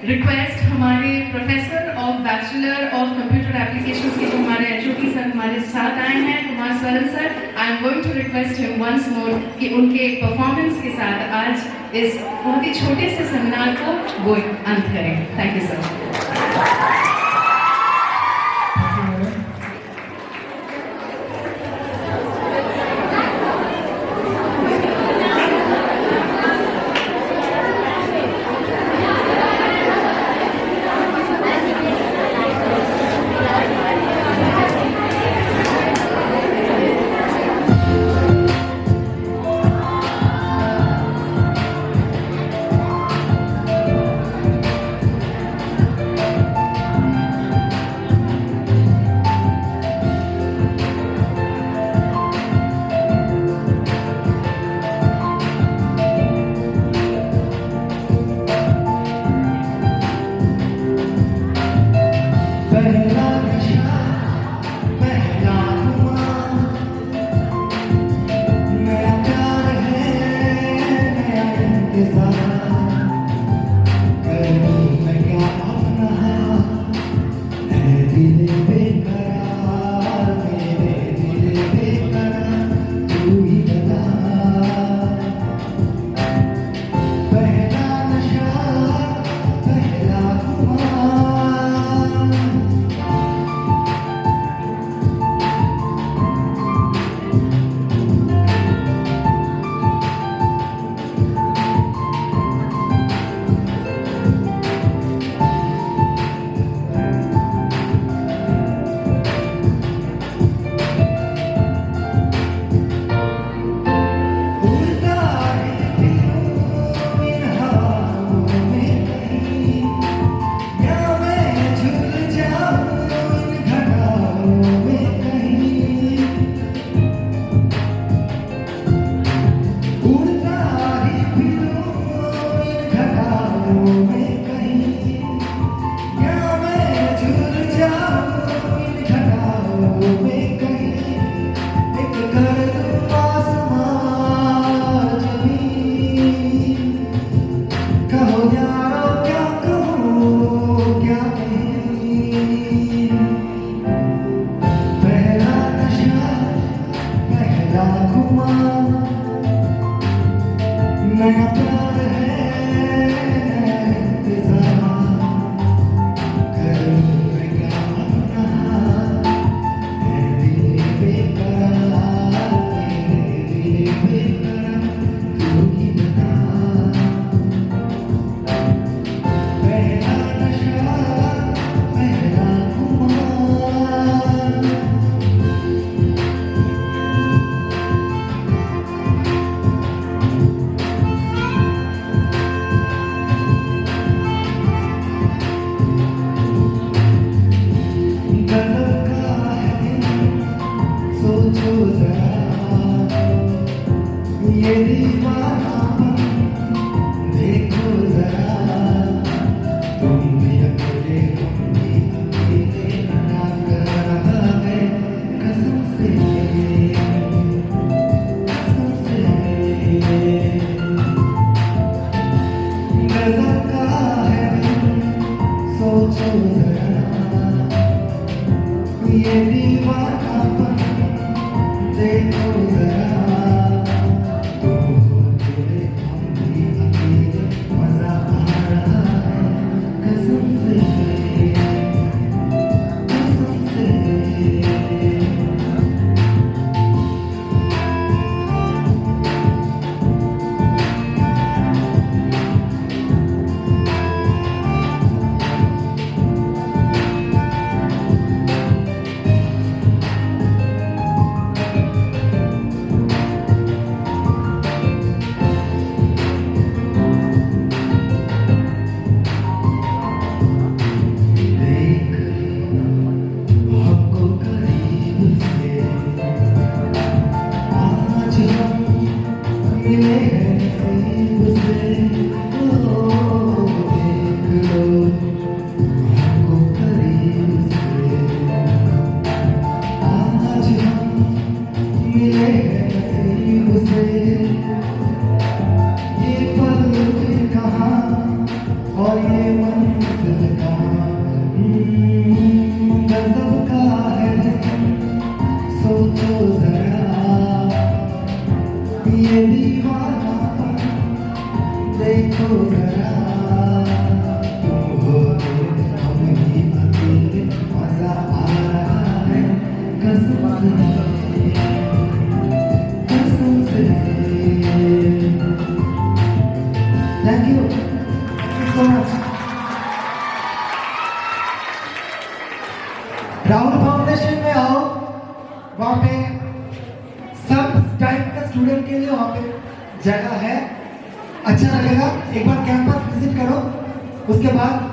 request हमारे professor of bachelor of computer applications के जो हमारे एचओडी सर हमारे साथ आए हैं, Kumar Saran sir, I am going to request him once more कि उनके परफॉर्मेंस के साथ आज इस बहुत ही छोटे से सेमिनार को वो अंत करें। Thank you sir. सोचो जरा ये दीवानापन देखो जरा तुम भी अकेले हम भी अकेले ना कर रहा है कसम से गजब का है सोचो जरा ये दीवानापन देखो जरा तुम हो अकेले हम भी अकेले मजा आ रहा है कसम से देख हमको करीब से आज हम मिले हैं नसीब से ओ देख लो हमको करीब से आज हम मिले हैं नसीब से ये पल फिर कहाँ और ये मंजिल कहाँ गजब का है सोचो जरा ये दीवानापन देखो जरा तुम हो अकेले हम भी अकेले मजा आ रहा है कसम से thank you so much. Rahul foundation में आओ, वहाँ पे सब टाइप का स्टूडेंट के लिए वहाँ पे जगह है, अच्छा लगेगा। एक बार कैंपस विजिट करो, उसके बाद